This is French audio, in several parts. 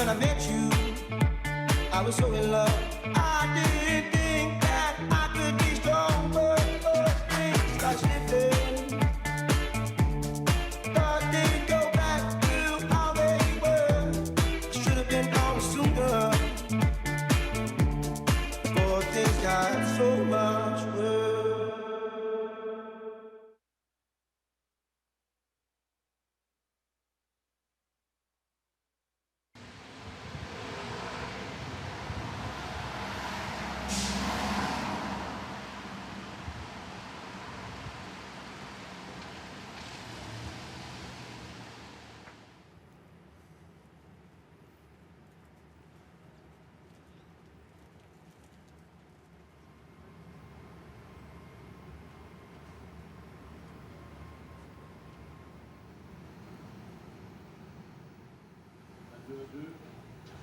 when I met you, I was so in love. I didn't think that I could be strong, but things start slipping. Thought they'd go back to how they were. Should have been gone sooner. Before things got so much worse.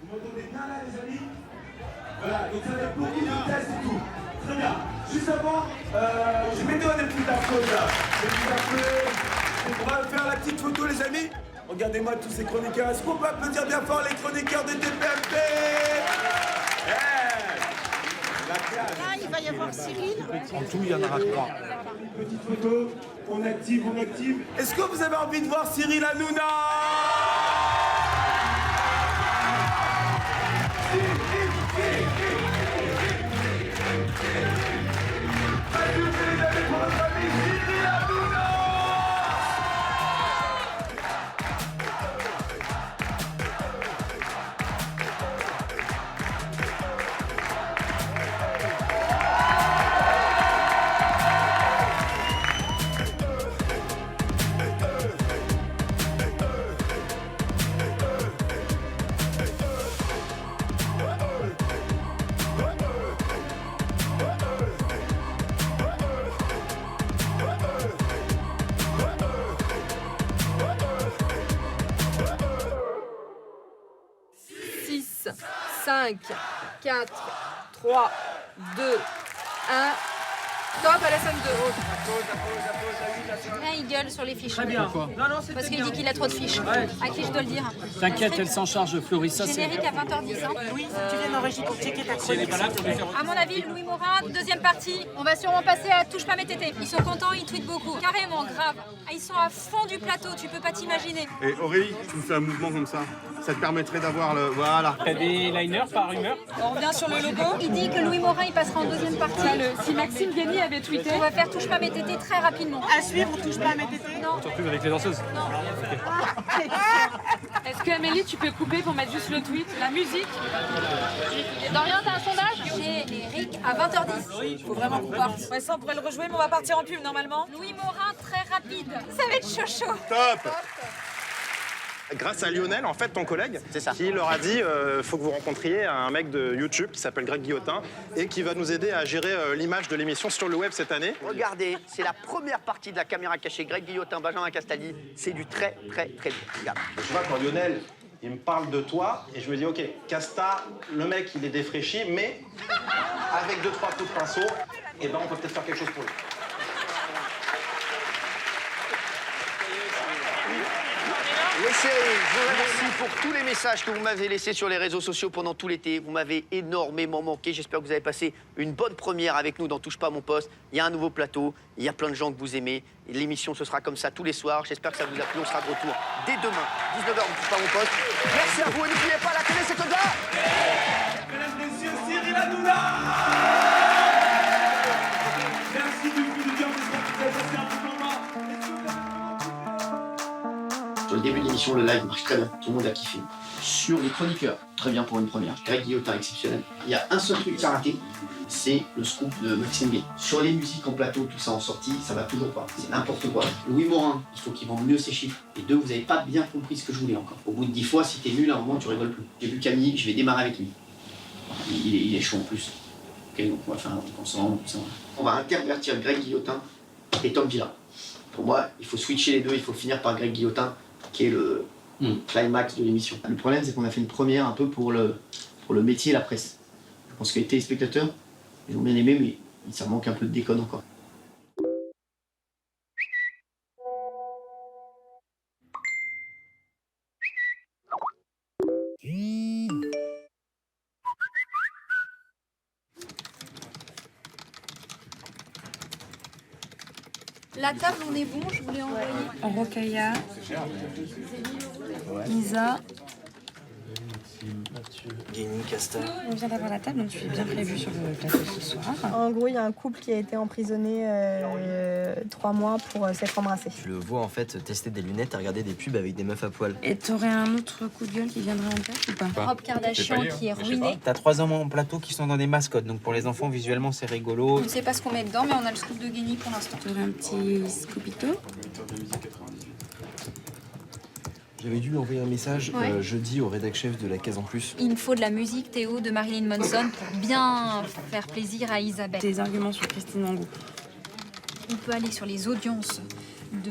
Vous m'entendez bien là les amis? Voilà, donc ça va être beaucoup de tests et tout. Très bien. Juste avant, je vais donner des petites applauses là. Des petites applauses. On va faire la petite photo les amis. Regardez-moi tous ces chroniqueurs. Est-ce qu'on peut applaudir bien fort les chroniqueurs de TPMP? Là, il va y avoir Cyril. En tout, il y en aura 3. Petite photo, on active, on active. Est-ce que vous avez envie de voir Cyril Hanouna? Six, 5, 4, 3, 2, 1. Stop à la scène 2. Là, il gueule sur les fiches. Pourquoi? Parce qu'il dit qu'il a trop de fiches. À qui je dois le dire? T'inquiète, elle s'en charge, Florissa. Générique à 20h10. Oui, tu viens en régie pour checker ta chronique. À mon avis, Louis Morin, deuxième partie. On va sûrement passer à Touche pas mes tétés. Ils sont contents, ils tweetent beaucoup. Carrément, grave. Ah, ils sont à fond du plateau, tu peux pas t'imaginer. Et Aurélie, tu me fais un mouvement comme ça. Ça te permettrait d'avoir le... Voilà. T'as des liners par humeur? On revient sur le logo. Il dit que Louis Morin, il passera en deuxième partie. Si Maxime Guény avait tweeté. On va faire Touche pas mes tétés très rapidement. À suivre, on touche pas à mes tétés. Non. Surtout avec les danseuses. Est-ce que Amélie, tu peux couper pour mettre juste le tweet, la musique? Dorian, t'as un sondage? Générique à 20h10. Faut vraiment qu'on parte. Ouais, ça, on pourrait le rejouer, mais on va partir en pub normalement. Louis Morin, très rapide. Ça va être chaud chaud. Top. Grâce à Lionel, en fait, ton collègue, qui leur a dit faut que vous rencontriez un mec de YouTube qui s'appelle Greg Guillotin et qui va nous aider à gérer l'image de l'émission sur le web cette année. Regardez, c'est la première partie de la caméra cachée. Greg Guillotin, Benjamin Castaldi, c'est du très, très, très bien. Regarde. Tu vois, quand Lionel, il me parle de toi, et je me dis, OK, Casta, le mec, il est défraîchi, mais avec 2-3 coups de pinceau, eh ben, on peut peut-être faire quelque chose pour lui. Les séries, je vous remercie pour tous les messages que vous m'avez laissés sur les réseaux sociaux pendant tout l'été. Vous m'avez énormément manqué. J'espère que vous avez passé une bonne première avec nous dans Touche pas à mon poste. Il y a un nouveau plateau, il y a plein de gens que vous aimez. L'émission, ce sera comme ça tous les soirs. J'espère que ça vous a plu. On sera de retour dès demain, 19h, on Touche pas à mon poste. Merci à vous et n'oubliez pas, la télé, c'est comme ça. Mesdames, messieurs, Cyril Hanouna. Merci du coup de bien, j'espère que vous avez passé un bon moment. Sur le début de l'émission, le live marche très bien. Tout le monde a kiffé. Sur les chroniqueurs, très bien pour une première. Greg Guillotin, exceptionnel. Il y a un seul truc à rater, c'est le scoop de Maxime Guény. Sur les musiques en plateau, tout ça en sortie, ça va toujours pas. C'est n'importe quoi. Louis Morin, il faut qu'il vende mieux ses chiffres. Et deux, vous n'avez pas bien compris ce que je voulais encore. Au bout de 10 fois, si t'es nul, à un moment, tu rigoles plus. J'ai vu Camille, je vais démarrer avec lui. Il est chaud en plus. Ok, donc on va faire un truc ensemble, tout ça. On va intervertir Greg Guillotin et Tom Villa. Pour moi, il faut switcher les deux, il faut finir par Greg Guillotin, qui est le climax de l'émission. Le problème, c'est qu'on a fait une première un peu pour le métier et la presse. Je pense que les téléspectateurs, ils ont bien aimé, mais ça manque un peu de déconne encore. Mmh. La table, on est bon, je voulais envoyer. Rokaya, Lisa. Guény, Castor. On vient d'avoir la table, donc tu es bien prévu sur le plateau ce soir. En gros, il y a un couple qui a été emprisonné 3 mois pour s'être embrassé. Je le vois en fait tester des lunettes et regarder des pubs avec des meufs à poil. Et t'aurais un autre coup de gueule qui viendrait en tête ou pas? Rob Kardashian qui est ruiné. T'as 3 hommes en plateau qui sont dans des mascottes, donc pour les enfants, visuellement, c'est rigolo. On ne sait pas ce qu'on met dedans, mais on a le scoop de Guény pour l'instant. T'aurais un petit scoopito? J'avais dû lui envoyer un message Ouais. jeudi au rédac chef de la Case en Plus. Il me faut de la musique, Théo, de Marilyn Manson pour bien faire plaisir à Isabelle. Des arguments sur Christine Angot. On peut aller sur les audiences de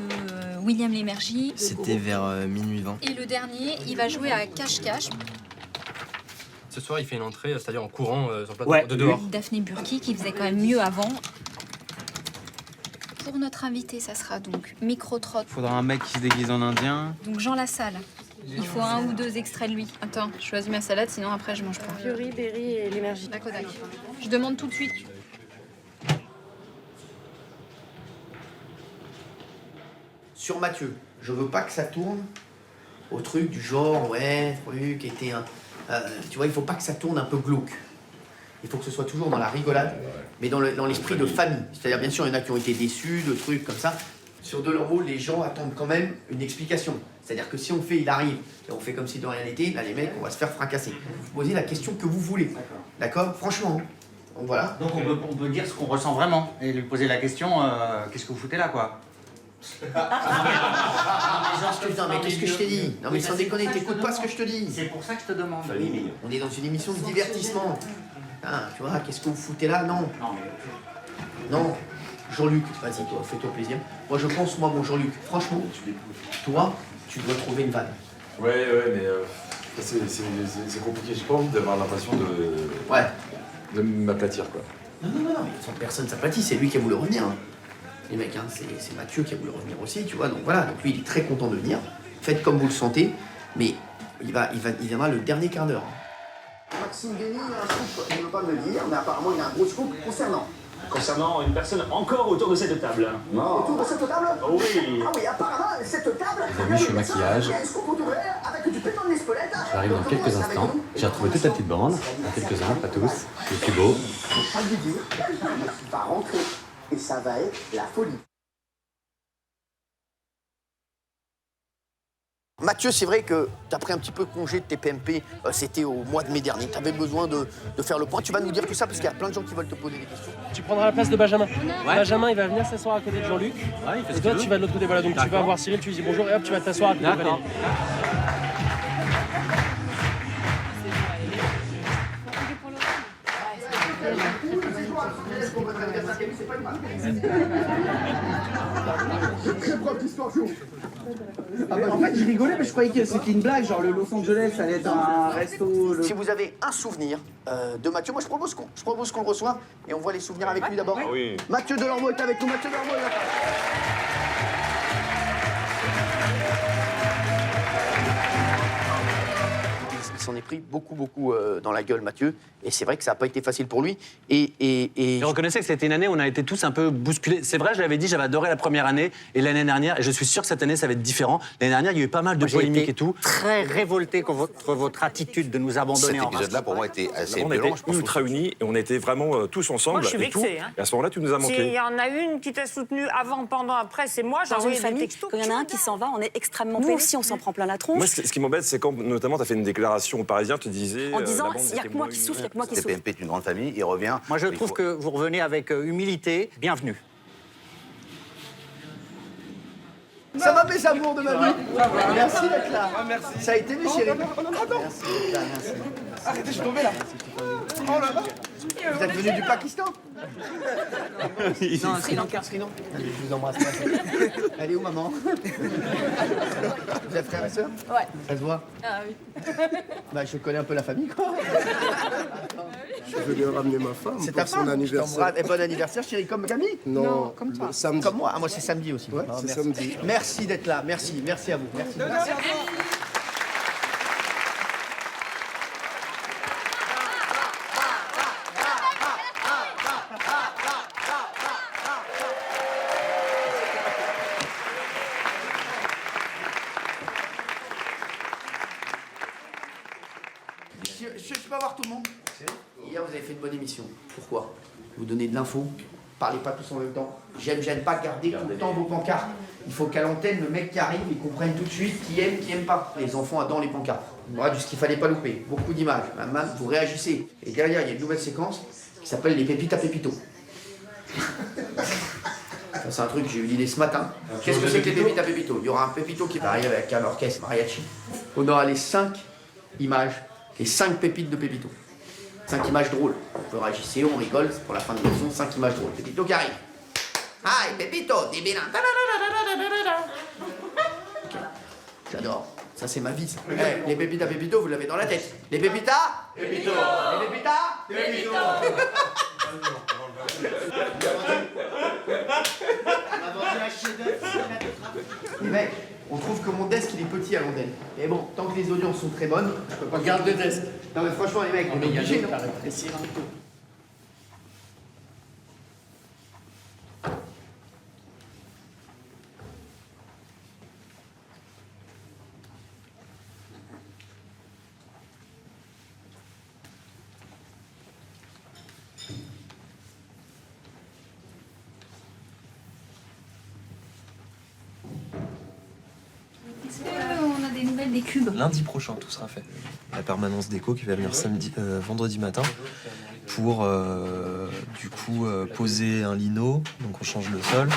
William Lémergie. C'était vers minuit 20. Et le dernier, il va jouer à cache-cache. Ce soir, il fait une entrée, c'est-à-dire en courant sur le plateau Ouais. de dehors. Daphné Burki qui faisait quand même mieux avant. Pour notre invité, ça sera donc Micro-Trot, Faudra un mec qui se déguise en indien. donc Jean Lassalle. Il faut 1 ou 2 extraits de lui. Attends, je choisis ma salade, sinon après je mange pas. Fury, Berry et l'énergie. Dac au dac. Je demande tout de suite. Sur Mathieu, je veux pas que ça tourne au truc du genre, ouais, truc était un... tu vois, il faut pas que ça tourne un peu glauque. Il faut que ce soit toujours dans la rigolade, mais dans l'esprit de famille. C'est-à-dire, bien sûr, il y en a qui ont été déçus, de trucs comme ça. Sur de leurs mots, les gens attendent quand même une explication. C'est-à-dire que si on fait, il arrive, et on fait comme si de rien n'était, là, les mecs, on va se faire fracasser. Vous posez la question que vous voulez. D'accord? Franchement. Donc voilà. Donc on peut dire ce qu'on ressent vraiment et lui poser la question qu'est-ce que vous foutez là quoi? Non mais qu'est-ce que je t'ai dit? Non mais sans déconner, t'écoutes pas ce que je te dis. C'est pour ça que je te demande. On est dans une émission de divertissement. Ah, tu vois, qu'est-ce que vous foutez là? Non. Non. Jean-Luc, vas-y, toi, fais-toi plaisir. Moi je pense, mon Jean-Luc, franchement, toi, tu dois trouver une vanne. Ouais, mais c'est compliqué. J'ai pas envie d'avoir l'impression de m'aplatir, quoi. Non, mais personne s'aplatit, c'est lui qui a voulu revenir. Hein. Les mecs, hein, c'est Mathieu qui a voulu revenir aussi, tu vois. Donc voilà, donc lui il est très content de venir. Faites comme vous le sentez, mais il viendra le dernier quart d'heure. Maxime Guény, il a un scoop, il ne veut pas me le dire, mais apparemment il y a un gros scoop concernant. Concernant une personne encore autour de cette table. Non. Autour de cette table? Oui. Ah oui, apparemment, cette table. Les amis, je suis au maquillage. Il y a un scoop autour avec du pétant de l'espelette. J'arrive dans quelques instants. J'ai retrouvé toute la petite bande. Quelques-uns, pas tous. Les plus beaux. Faut pas lui dire, il va rentrer. Et ça va être la folie. Mathieu, c'est vrai que tu as pris un petit peu congé de tes PMP, c'était au mois de mai dernier. Tu avais besoin de faire le point. Tu vas nous dire tout ça parce qu'il y a plein de gens qui veulent te poser des questions. Tu prendras la place de Benjamin. Ouais. Benjamin, il va venir s'asseoir à côté de Jean-Luc. Ouais, et toi, tu vas de l'autre côté. Voilà, donc tu vas voir Cyril, tu lui dis bonjour et hop, tu vas t'asseoir à côté de Valérie. Ah bah, en fait, je rigolais, mais je croyais que c'était une blague, genre le Los Angeles allait être un resto. Si vous avez un souvenir de Mathieu, moi je propose qu'on le reçoive et on voit les souvenirs avec lui d'abord. Oui. Mathieu Delormeau est avec nous. Mathieu Delormeau est là. Il s'en est pris beaucoup dans la gueule, Mathieu. Et c'est vrai que ça n'a pas été facile pour lui. Je reconnaissais que c'était une année où on a été tous un peu bousculés. C'est vrai, je l'avais dit, j'avais adoré la première année et l'année dernière, et je suis sûr que cette année, ça va être différent. L'année dernière, il y a eu pas mal de polémiques et tout. Très révolté contre votre attitude de nous abandonner en race. Cet épisode-là, pour moi, était assez violent. On était ultra unis et on était vraiment tous ensemble. Moi, je suis vexée. Et à ce moment-là, tu nous as manqué. S'il y en a une qui t'a soutenu avant, pendant, après, c'est moi. Dans une famille, quand il y en a un qui s'en va, on est extrêmement peinés. Nous aussi, on s'en prend plein la tronche. Moi, ce qui m'embête, c'est quand, notamment, tu as fait une déclaration aux Parisiens, tu disais... En disant, il n'y a que moi qui souffre, il n'y a que moi qui souffre. TPMP est une grande famille, il revient. Moi, je trouve que vous revenez avec humilité. Bienvenue. Ça va mes amours de ma vie. Merci d'être là. Ça a été mes chéris. Merci. Arrêtez, je suis tombé là. Oh là là. Vous êtes venus du Pakistan? Non, Sri Lanka. Je vous embrasse. Elle est où, maman? Vous êtes frères et sœurs? Ouais. Ça se voit? Ah oui. Bah, je connais un peu la famille, quoi. Je vais lui ramener ma femme C'est pour ta son femme? anniversaire. Et bon anniversaire, chérie, comme Camille? Non, comme toi. samedi. Comme moi. Ah, moi, c'est samedi aussi. Ouais, Ah, c'est merci. samedi. Merci d'être là. Merci à vous. Merci. peux avoir tout le monde. Hier, vous avez fait une bonne émission. Pourquoi? Vous donnez de l'info, parlez pas tous en même temps. J'aime pas garder tout le temps vos pancartes. Il faut qu'à l'antenne, le mec qui arrive, il comprenne tout de suite qui aime pas. Les enfants adorent les pancartes. Voilà, ce qu'il fallait pas louper. Beaucoup d'images. Même, vous réagissez. Et derrière, il y a une nouvelle séquence qui s'appelle les pépites à Pépito. C'est un truc, j'ai eu l'idée ce matin. Qu'est-ce que c'est que les pépites à Pépito? Il y aura un Pépito qui va arriver avec un orchestre mariachi. On aura les 5 images, les 5 pépites de Pépito. 5 images drôles. On peut réagir, on rigole, c'est pour la fin de l'émission, 5 images drôles. Pépito qui arrive. Hi, Pépito, dis-bien. J'adore. Ça, c'est ma vie. Ça. Hey, les pépites à Pépito, vous l'avez dans la tête. Les pépitas Pépito. Les pépitas Pépito. Les mecs, on trouve que mon desk il est petit à l'antenne. Mais bon, tant que les audiences sont très bonnes, je peux pas. Regarde le desk. Non mais franchement les mecs, on est obligés, non? On a des nouvelles des cubes. Lundi prochain, tout sera fait. La permanence déco qui va venir vendredi matin pour du coup poser un lino, donc on change le sol,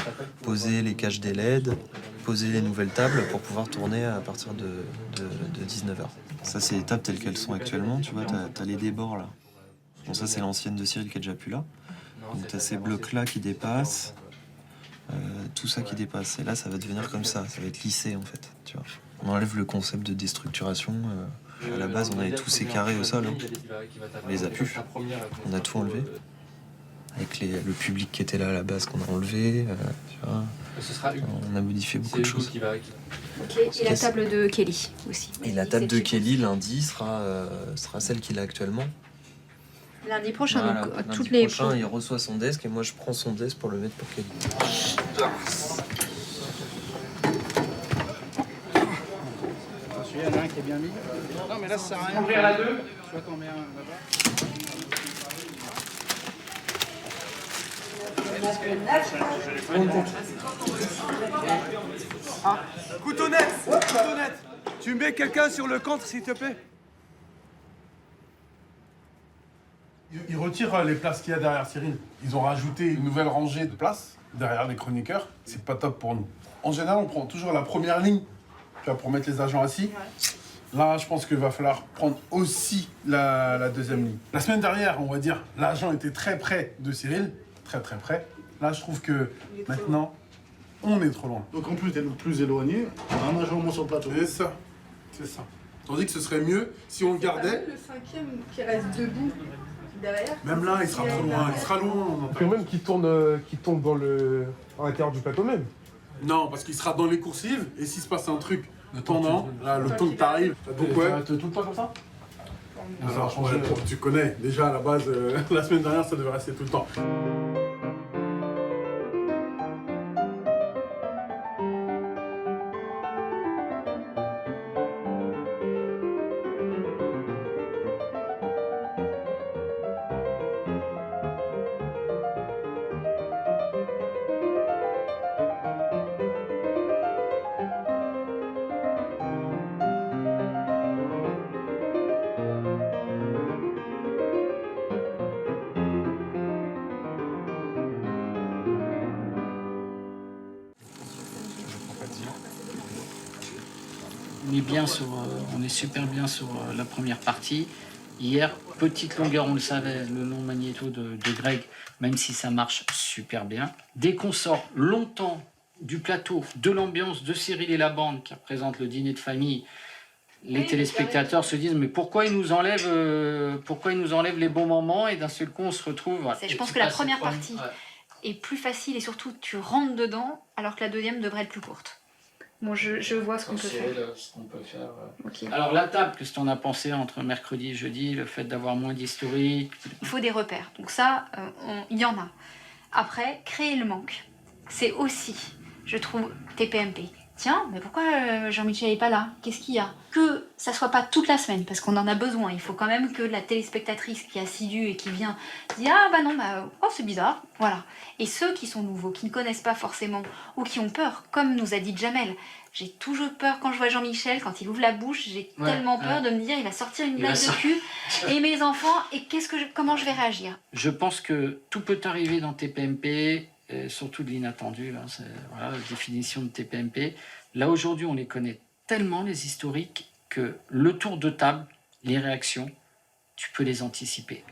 poser les cages des LED, poser les nouvelles tables pour pouvoir tourner à partir de 19h. Ça, c'est les tables telles qu'elles sont actuellement, tu vois, t'as les débords là. Bon, ça, c'est l'ancienne de Cyril qui est déjà plus là. Donc t'as ces blocs-là qui dépassent. Tout ça qui dépasse. Et là, ça va devenir comme ça va être lissé en fait. Tu vois. On enlève le concept de déstructuration. À la base, on avait tous ces carrés au sol. Hein. On les a plus. On a tout enlevé. Avec le public qui était là à la base qu'on a enlevé. Tu vois. On a modifié beaucoup de choses. Ok, et la table de Kelly aussi. Et la table de Kelly, lundi, sera celle qu'il a actuellement. Lundi prochain, voilà, donc lundi toutes les... prochain, il reçoit son desk et moi je prends son desk pour le mettre pour Kelly. Celui-là, il y en a un qui est bien mis. Non, mais là, ça sert à rien. Ouvrir la 2. Soit t'en mets un là-bas. Couteau net. Couteau net. Tu mets quelqu'un sur le contre, s'il te plaît. Ils retirent les places qu'il y a derrière Cyril. Ils ont rajouté une nouvelle rangée de places derrière les chroniqueurs. C'est pas top pour nous. En général, on prend toujours la première ligne, tu vois, pour mettre les agents assis. Là, je pense qu'il va falloir prendre aussi la deuxième ligne. La semaine dernière, on va dire, l'agent était très près de Cyril, très près. Là, je trouve que maintenant, on est trop loin. Donc en plus d'être plus éloigné, un agent moins sur le plateau. C'est ça, c'est ça. Tandis que ce serait mieux si on le gardait. Le cinquième qui reste debout derrière. Même là, il sera trop loin, il sera loin. Puis même qui tourne dans à l'intérieur du plateau même. Non, parce qu'il sera dans les coursives, et s'il se passe un truc pendant, là, le temps que t'arrives, donc ouais. Ça va être tout le temps comme ça? Alors, ouais, tu connais, déjà à la base, la semaine dernière, ça devait rester tout le temps. On est super bien sur la première partie. Hier, petite longueur, on le savait, le long magnéto de Greg, même si ça marche super bien. Dès qu'on sort longtemps du plateau, de l'ambiance de Cyril et la bande qui représente le dîner de famille, les téléspectateurs se disent mais pourquoi ils nous enlèvent les bons moments et d'un seul coup on se retrouve. Voilà. Je pense que la première partie est plus facile et surtout tu rentres dedans alors que la deuxième devrait être plus courte. Bon, je vois ce qu'on peut faire. Okay. Alors la table, qu'est-ce qu'on a pensé entre mercredi et jeudi, le fait d'avoir moins d'historique? Il faut des repères. Donc ça, il y en a. Après, créer le manque, c'est aussi, je trouve, TPMP. Tiens, mais pourquoi Jean-Michel n'est pas là? Qu'est-ce qu'il y a? Que ça soit pas toute la semaine, parce qu'on en a besoin. Il faut quand même que la téléspectatrice qui est assidue et qui vient dit ah bah non, bah oh c'est bizarre, voilà. Et ceux qui sont nouveaux, qui ne connaissent pas forcément, ou qui ont peur, comme nous a dit Jamel, j'ai toujours peur quand je vois Jean-Michel, quand il ouvre la bouche, j'ai tellement peur de me dire il va sortir une blague de cul, et mes enfants, et comment je vais réagir? Je pense que tout peut arriver dans TPMP. Et surtout de l'inattendu, là, c'est voilà, la définition de TPMP. Là, aujourd'hui, on les connaît tellement, les historiques, que le tour de table, les réactions, tu peux les anticiper.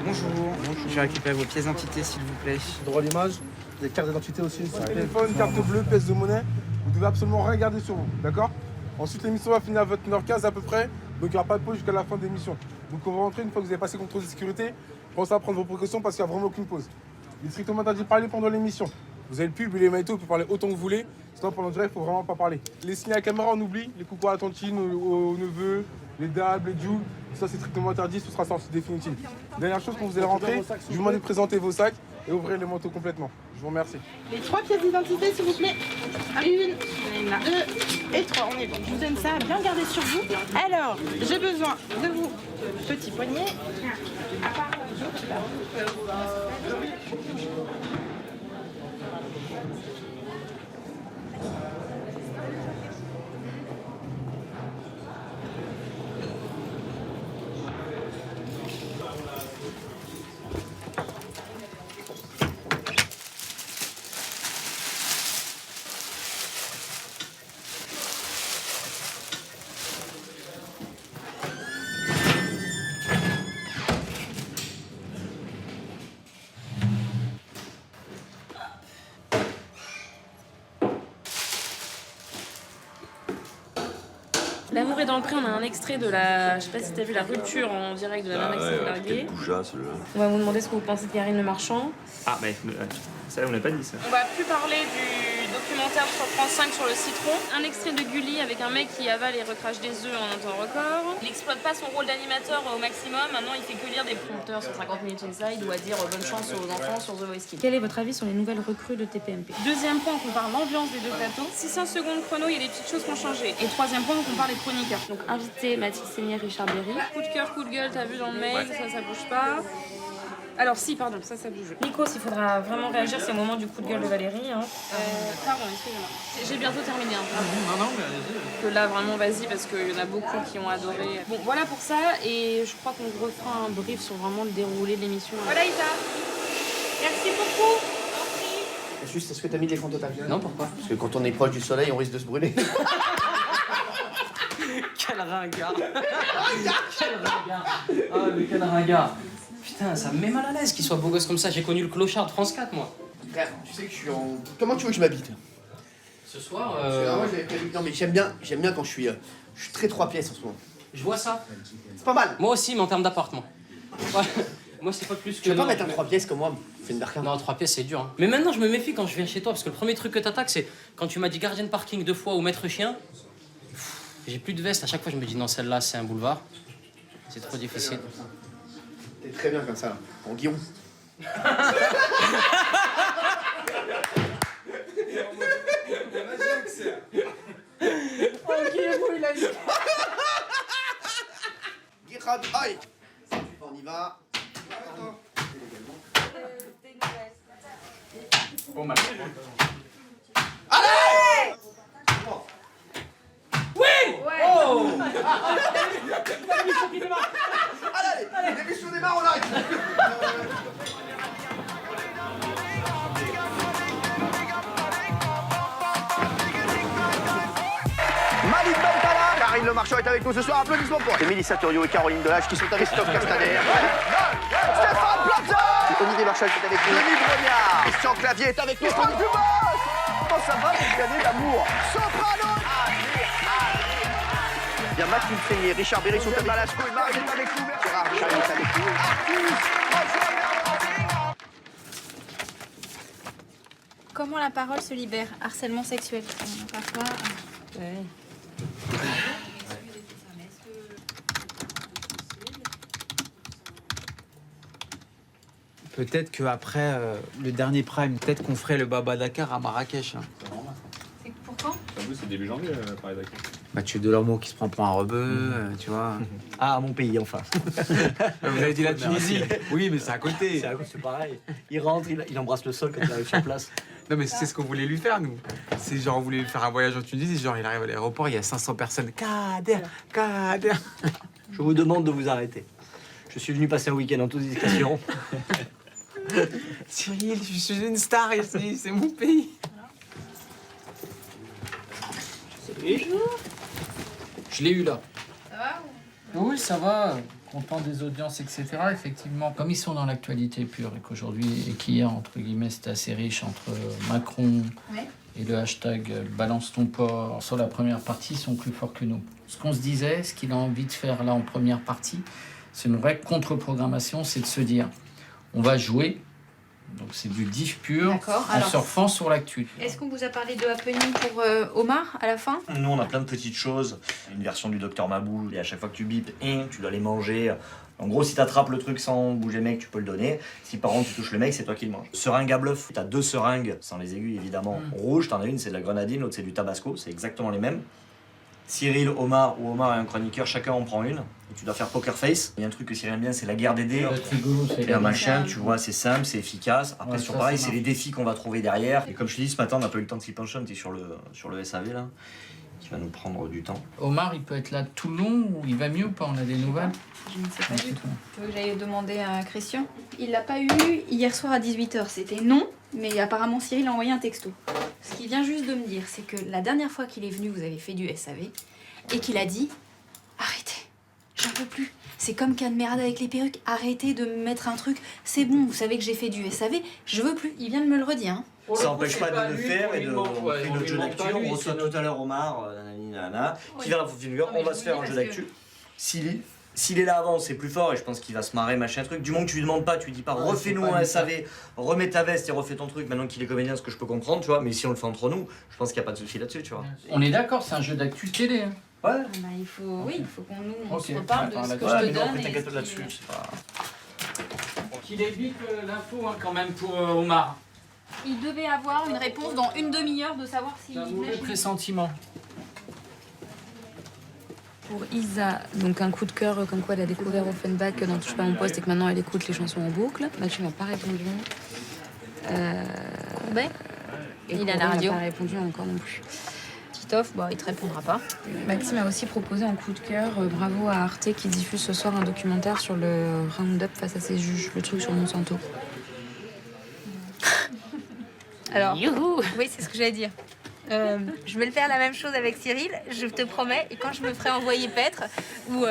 Bonjour. Je vais récupérer vos pièces d'identité, s'il vous plaît. Droit à l'image, des cartes d'identité aussi. Téléphone, carte bleue, pièce de monnaie. Vous devez absolument rien garder sur vous, d'accord? Ensuite, l'émission va finir à 21h15 à peu près, donc il n'y aura pas de pause jusqu'à la fin de l'émission. Donc on va rentrer une fois que vous avez passé le contrôle de sécurité. Pensez à prendre vos précautions parce qu'il n'y a vraiment aucune pause. Il est strictement interdit de parler pendant l'émission. Vous avez le pub et les maillots, vous pouvez parler autant que vous voulez. Sinon, pendant le direct, il ne faut vraiment pas parler. Les signes à la caméra, on oublie. Les coucou à la tantine, aux neveux, les dabs, les joues. Ça, c'est strictement interdit, ce sera sorti définitif. Dernière chose, quand vous allez rentrer, je vous demande de présenter vos sacs et ouvrir les manteaux complètement. Je vous remercie. Les 3 pièces d'identité, s'il vous plaît. 1, 2 et 3. On est bon. Je vous donne ça, bien garder sur vous. Alors, j'ai besoin de vous, petit poignet. L'amour est dans le pré, on a un extrait de la... Je sais pas si t'as vu la rupture en direct de la nana qui s'est larguée. On va vous demander ce que vous pensez de Karine Le Marchand. Ah, mais ça, on l'a pas dit ça. On va plus parler du documentaire sur France 5 sur le citron. Un extrait de Gulli avec un mec qui avale et recrache des œufs en un temps record. Il n'exploite pas son rôle d'animateur au maximum. Maintenant, il fait que lire des prompteurs sur 50 minutes inside ou à dire bonne chance aux enfants sur The Voice Kids. Quel est votre avis sur les nouvelles recrues de TPMP? Deuxième point, on compare l'ambiance des deux plateaux. 600 secondes chrono, il y a des petites choses qui ont changé. Et troisième point, on compare les chroniqueurs. Donc invité Mathilde Seigner, Richard Berry. Coup de cœur, coup de gueule, t'as vu dans le mail, ça bouge pas. Alors si, pardon, ça bouge. Nikos, il faudra vraiment réagir, c'est le moment du coup de gueule de Valérie. Hein. Pardon, excusez-moi. J'ai bientôt terminé. Hein. Non, mais allez-y. Que là, vraiment, vas-y, parce qu'il y en a beaucoup qui ont adoré. Bon, voilà pour ça, et je crois qu'on refera un brief sur vraiment le déroulé de l'émission. Voilà, Isa. Merci beaucoup. Juste, est-ce que t'as mis des fonds total? Non, pourquoi? Parce que quand on est proche du soleil, on risque de se brûler. Quel ringard. Quel ringard. Ah, mais quel ringard. Putain, ça me met mal à l'aise qu'il soit beau gosse comme ça. J'ai connu le clochard de France 4, moi. Frère, tu sais que je suis en... Comment tu veux que je m'habite? Ce soir, moi, j'avais prévu... Non, mais j'aime bien quand je suis très 3 pièces en ce moment. Je vois ça. C'est pas mal. Moi aussi, mais en termes d'appart, moi. Ouais. Moi, c'est pas plus que... Tu veux pas mettre un 3 pièces comme moi? Fais une barque. Non, 3 pièces, c'est dur. Hein. Mais maintenant, je me méfie quand je viens chez toi, parce que le premier truc que t'attaques, c'est quand tu m'as dit gardien de parking 2 fois ou maître chien. J'ai plus de veste, à chaque fois, je me dis non, celle-là, c'est un boulevard. C'est trop difficile. T'es très bien comme ça, là. En Guillaume. il a dit. Guirab, aïe. On y va. Bon, mal. Allez! Oui! Ouais. Oh! Allez, l'émission démarre, on arrive. Malik Bentala, Karine Le Marchand est avec nous ce soir. Applaudissements pour Mélissa Torio et Caroline Delage qui sont avec Christophe Castaner. Stéphane Plaza, Olivier Marchal est avec nous. Denis Brognard, Christian Clavier est avec nous. Stéphane Dubos, comment ça va, vous gagnez d'amour? Soprano. Il y a Mathilde Seigner, Richard Berry sont avec Balasco et Marie est avec nous. Gérard Richard est avec nous. Comment la parole se libère? Harcèlement sexuel. Parfois. Ouais. Peut-être qu'après le dernier prime, peut-être qu'on ferait le Baba Dakar à Marrakech. Hein. C'est pour quand? C'est début janvier, Paris Dakar. Mathieu Delormeau qui se prend pour un rebeu, tu vois. Ah, mon pays, enfin. Vous avez dit la Tunisie. Oui, mais c'est à côté. C'est pareil. Il rentre, il embrasse le sol quand il arrive sur place. Non, mais c'est ce qu'on voulait lui faire, nous. C'est genre, on voulait lui faire un voyage en Tunisie, genre, il arrive à l'aéroport, il y a 500 personnes. Kader, Kader. Je vous demande de vous arrêter. Je suis venu passer un week-end en toute discrétion. Cyril, je suis une star ici, c'est mon pays. Je l'ai eu là. Ça va Oui, ça va. Content des audiences, etc. Effectivement, comme ils sont dans l'actualité pure et qu'aujourd'hui et qu'hier, entre guillemets, c'était assez riche entre Macron et le hashtag Balance ton porc sur la première partie, ils sont plus forts que nous. Ce qu'on se disait, ce qu'il a envie de faire là en première partie, c'est une vraie contre-programmation, c'est de se dire, on va jouer, donc c'est du diff pur, D'accord. Ah, en Alors, surfant sur l'actu. Est-ce qu'on vous a parlé de happening pour Omar à la fin? Nous, on a plein de petites choses. Une version du docteur Mabou, et à chaque fois que tu bipes, tu dois les manger. En gros, si t'attrapes le truc sans bouger le mec, tu peux le donner. Si par contre tu touches le mec, c'est toi qui le manges. Seringue à bluff, t'as 2 seringues, sans les aiguilles évidemment, rouges. T'en as une, c'est de la grenadine, l'autre c'est du tabasco, c'est exactement les mêmes. Cyril, Omar ou Omar et un chroniqueur, chacun en prend une. Et tu dois faire poker face. Il y a un truc que Cyril aime bien, c'est la guerre des dés. Et un machin, tu vois, c'est simple, c'est efficace. Après, Ouais, sur ça, pareil, ça c'est les défis qu'on va trouver derrière. Et comme je te dis, ce matin, on n'a pas eu le temps de s'y pencher, on était sur le SAV là, qui va nous prendre du temps. Omar, il peut être là tout le long ou il va mieux ou pas? On a des nouvelles? Je ne sais pas du tout. Tu veux que j'aille demander à Christian? Il l'a pas eu hier soir à 18h. C'était non, mais apparemment Cyril a envoyé un texto. Ce qu'il vient juste de me dire, c'est que la dernière fois qu'il est venu, vous avez fait du SAV, et qu'il a dit « Arrêtez, j'en peux plus. C'est comme Canmerade avec les perruques. Arrêtez de me mettre un truc. C'est bon, vous savez que j'ai fait du SAV. Je veux plus. » Il vient de me le redire. Hein. Ça n'empêche pas de le faire et de faire notre jeu d'actu. On reçoit tout à l'heure Omar, qui vient à la figure. On va se faire un jeu d'actu. S'il est là avant, c'est plus fort et je pense qu'il va se marrer, machin truc. Du moment que tu lui demandes pas, tu lui dis pas refais-nous un SAV, remets ta veste et refais ton truc maintenant qu'il est comédien, ce que je peux comprendre, tu vois. Mais si on le fait entre nous, je pense qu'il n'y a pas de souci là-dessus, tu vois. On est d'accord, c'est un jeu d'actu télé. Hein. Ouais. Bah, il faut qu'on se Ok. reparle de ce que Ouais, je mais te non, donne. après, et t'inquiète ce pas là-dessus, qui- c'est pas... Qu'il évite l'info hein, quand même pour Omar. Il devait avoir une réponse dans une demi-heure de savoir s'il Un mauvais venait. pressentiment. Pour Isa, donc un coup de cœur comme quoi elle a découvert Offenbach dans Touche pas mon poste et que maintenant elle écoute les chansons en boucle. Mathieu m'a pas répondu. Ben, Et il est à la radio. n'a pas répondu encore non plus. Titoff, bah, il te répondra pas. Maxime a aussi proposé en coup de cœur bravo à Arte qui diffuse ce soir un documentaire sur le round-up face à ses juges, le truc sur Monsanto. Alors, oui, c'est ce que j'allais dire. Je vais le faire la même chose avec Cyril, je te promets. Et quand je me ferai envoyer paître, ou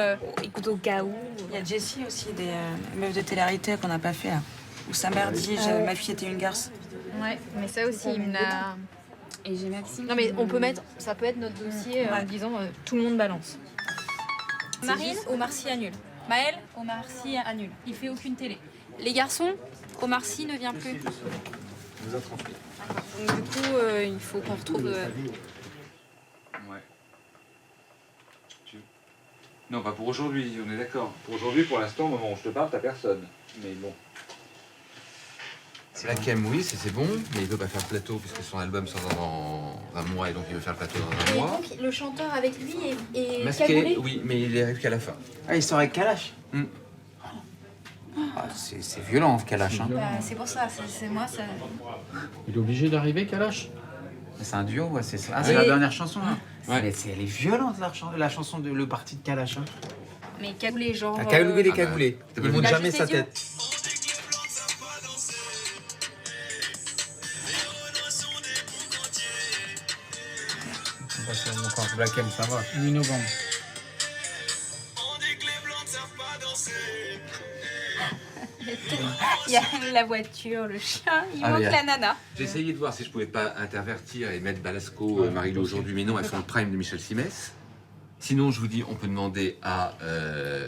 écoute au cas où. Il y a Jessie aussi, des meufs de télé-réalité qu'on n'a pas fait là. Où sa mère dit ma fille était une garce. Ouais, mais ça aussi, il me l'a. Et j'ai Maxime. Non, mais on peut mettre, ça peut être notre dossier en disant tout le monde balance. Marine, Omar Sy annule. Maël, Omar Sy annule. Il fait aucune télé. Les garçons, Omar Sy ne vient plus. Vous êtes remplis. Donc, du coup, il faut qu'on retrouve. Ouais. Non, pas pour aujourd'hui, on est d'accord. Pour aujourd'hui, pour l'instant, au moment où je te parle, t'as personne. Mais bon. C'est la Kem, oui, c'est bon, mais il veut pas faire le plateau puisque son album sort dans un mois et donc il veut faire le plateau dans un Et mois. donc, le chanteur avec lui est Masqué, cagoulé. oui, mais il arrive qu'à la fin. Ah, il sort avec Kalash. Ah, c'est violent, Kalash. Hein. Bah, c'est pour ça, c'est moi, ça. Il est obligé d'arriver, Kalash? C'est un duo, ouais, c'est Et- la dernière chanson. Hein. Ouais. Elle est violente, la chanson de le parti de Kalash. Hein. Mais cagoulé, genre. Ah, cagoulé, Ah bah, cagoulé. il Il monte a jamais juste sa les yeux. tête. On va sur encore Black M, ça va. 8 novembre. Il y a la voiture, le chien, il manque la nana. J'ai essayé de voir si je pouvais pas intervertir et mettre Balasco, Marie-Lou aujourd'hui, mais non, elles font le prime de Michel Simès. Sinon, je vous dis, on peut demander à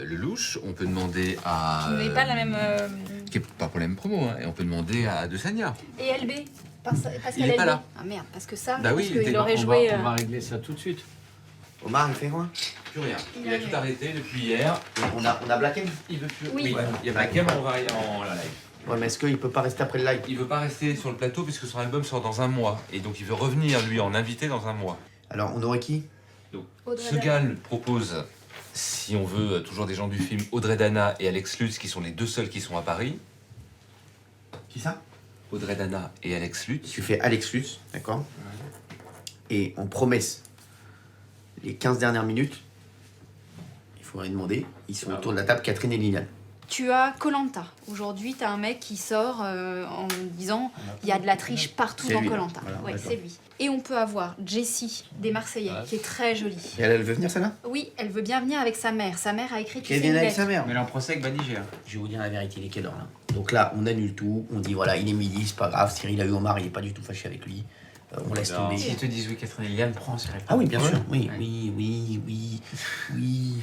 Lelouch, on peut demander à... Vous n'avez pas la même. Qui est pas pour la même promo, hein, et on peut demander à De Sagna. Et LB Pascal Il est LB. pas là. Ah merde, parce que ça, Bah oui, parce qu'il aurait On joué. va régler ça tout de suite. Omar, il fait quoi? Plus rien. Il a tout arrêté depuis hier. On a Black M? Il veut plus. Oui. Il y a Black M, on va en live. Ouais, mais est-ce qu'il peut pas rester après le live? Il veut pas rester sur le plateau puisque son album sort dans un mois. Et donc il veut revenir, lui, en invité dans un mois. Alors, on aurait qui? Donc, ce gars propose, si on veut, toujours des gens du film, Audrey Dana et Alex Lutz, qui sont les deux seuls qui sont à Paris. Qui ça? Audrey Dana et Alex Lutz. Tu fais Alex Lutz, d'accord? Et en promesse, les 15 dernières minutes, il faudrait demander, ils sont autour de la table, Catherine et Liliane. Tu as Koh-Lanta. Aujourd'hui, tu as un mec qui sort en disant il y a de la triche partout C'est dans lui, Koh-Lanta. voilà, Ouais, d'accord. c'est lui. Et on peut avoir Jessie des Marseillais, qui est très jolie. Et elle veut venir, celle-là? Oui, elle veut bien venir avec sa mère. Sa mère a écrit. tu sais, Elle vient une avec lettre. sa mère. Mais là, en procès avec Badigé. Je vais vous dire la vérité, il est quelle heure là? Donc là, on annule tout, on dit voilà, il est midi, c'est pas grave, Cyril a eu Omar, il est pas du tout fâché avec lui. On laisse tomber. S'ils te disent oui, Catherine et Liliane, prends, Cyril. Ah oui, bien sûr, oui, Ouais. oui.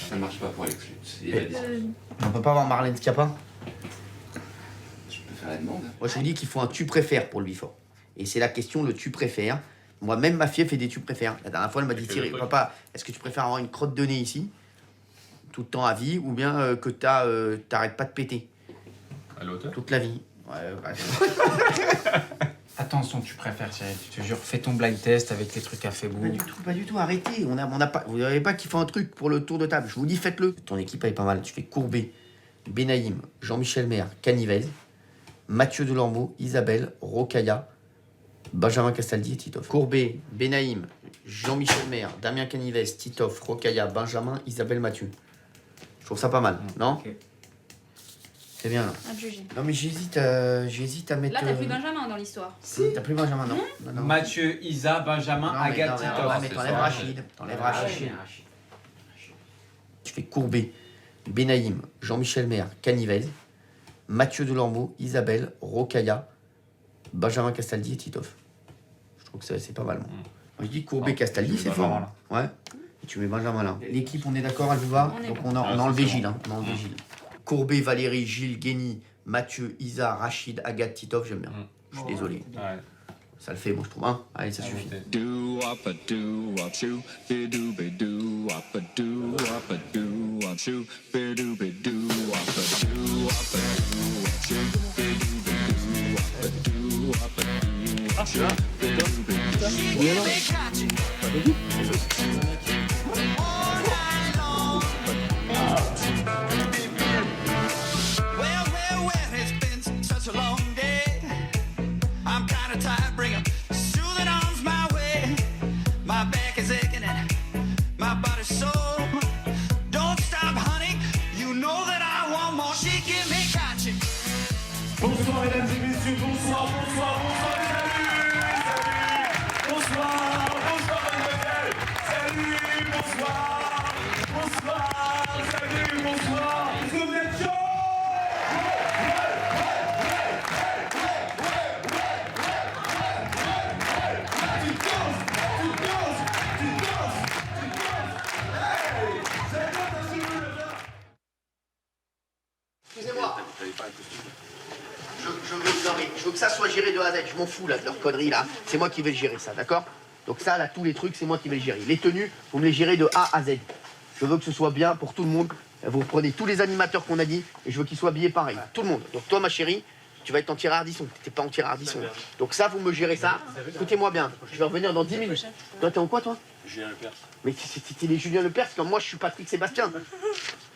Ça marche pas pour Alex Lutz. Il a dit. On peut pas avoir Marlène Schiappa? Je peux faire la demande. Moi, je vous dis qu'il faut un tu préfères pour le Before. Et c'est la question, le tu préfères. Moi, même ma fille, elle fait des tu préfères. La dernière fois, elle m'a dit Thierry, papa, est-ce que tu préfères avoir une crotte de nez ici, tout le temps à vie, ou bien que t'arrêtes pas de péter? À l'auteur? Toute la vie. Ouais, bah, Attention, tu préfères, Cyril, je te jure, fais ton blind test avec les trucs à Fébou. pas du tout, arrêtez. On a pas, vous n'avez pas qu'il faut un truc pour le tour de table. Je vous dis, faites-le. Ton équipe elle est pas mal. Tu fais Courbet, Benaïm, Jean-Michel Maire, Canivez, Mathieu Delambeau, Isabelle, Rocailla, Benjamin Castaldi et Titoff. Courbet, Benaïm, Jean-Michel Maire, Damien Canivez, Titoff, Rocailla, Benjamin, Isabelle, Mathieu. Je trouve ça pas mal, non? C'est bien là. À te juger. Non mais j'hésite à mettre. Là, t'as plus Benjamin dans l'histoire. Si. T'as plus Benjamin, non? Non. Mathieu, Isa, Benjamin, Non, mais Agathe, non, Titoff. ouais, mais t'enlèves Rachid. T'enlèves Rachid. Tu fais Courbet, Benaïm, Jean-Michel Maire, Canivez, Mathieu Delambeau, Isabelle, Rocailla, Benjamin Castaldi et Titoff. Je trouve que c'est pas mal. Moi, je dis Courbet, Castaldi, c'est fort. Benjamin, Ouais. Et tu mets Benjamin là. L'équipe, on est d'accord, elle vous va? On est Donc bon. on a enlevé Gilles. Hein. On a enlevé Gilles. Courbet, Valérie, Gilles, Guény, Mathieu, Isa, Rachid, Agathe, Titoff, j'aime bien. Je suis désolé. Ça le fait, moi je trouve. Hein, allez, ça suffit. Bonsoir mesdames et messieurs, bonsoir les amis, bonsoir mademoiselle, salut, bonsoir, salut, bonsoir, est-ce que vous êtes chaud? Excusez-moi. Je veux que ça soit géré de A à Z. Je m'en fous là de leur connerie là. C'est moi qui vais le gérer ça, d'accord? Donc ça là, tous les trucs, c'est moi qui vais le gérer. Les tenues, vous me les gérez de A à Z. Je veux que ce soit bien pour tout le monde. Vous prenez tous les animateurs qu'on a dit et je veux qu'ils soient habillés pareil. Tout le monde. Donc toi ma chérie, tu vas être en tir-ardisson. T'es pas en tir-ardisson. Donc ça, vous me gérez ça. Écoutez-moi bien. Je vais revenir dans 10 minutes. Toi, t'es en quoi toi? Julien Lepers. Mais c'est les Julien Lepers comme moi je suis Patrick Sébastien.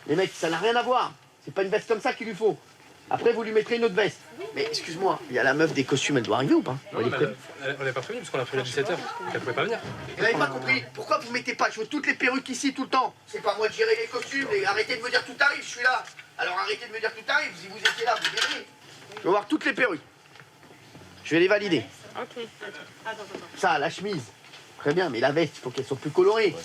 Les mecs, ça n'a rien à voir. C'est pas une veste comme ça qu'il lui faut. Après, vous lui mettrez une autre veste. Mais excuse-moi, il y a la meuf des costumes, elle doit arriver ou pas? On n'est pas prévenu parce qu'on a prévu à 17h. Elle pouvait pas venir. Vous n'avez pas compris? Pourquoi vous mettez pas? Je veux toutes les perruques ici tout le temps. C'est pas moi de gérer les costumes. Et arrêtez de me dire tout arrive, je suis là. Alors arrêtez de me dire tout arrive. Si vous étiez là, vous verrez. Je veux voir toutes les perruques. Je vais les valider. Ok. Ça, la chemise. Très bien, mais la veste, il faut qu'elle soit plus colorée.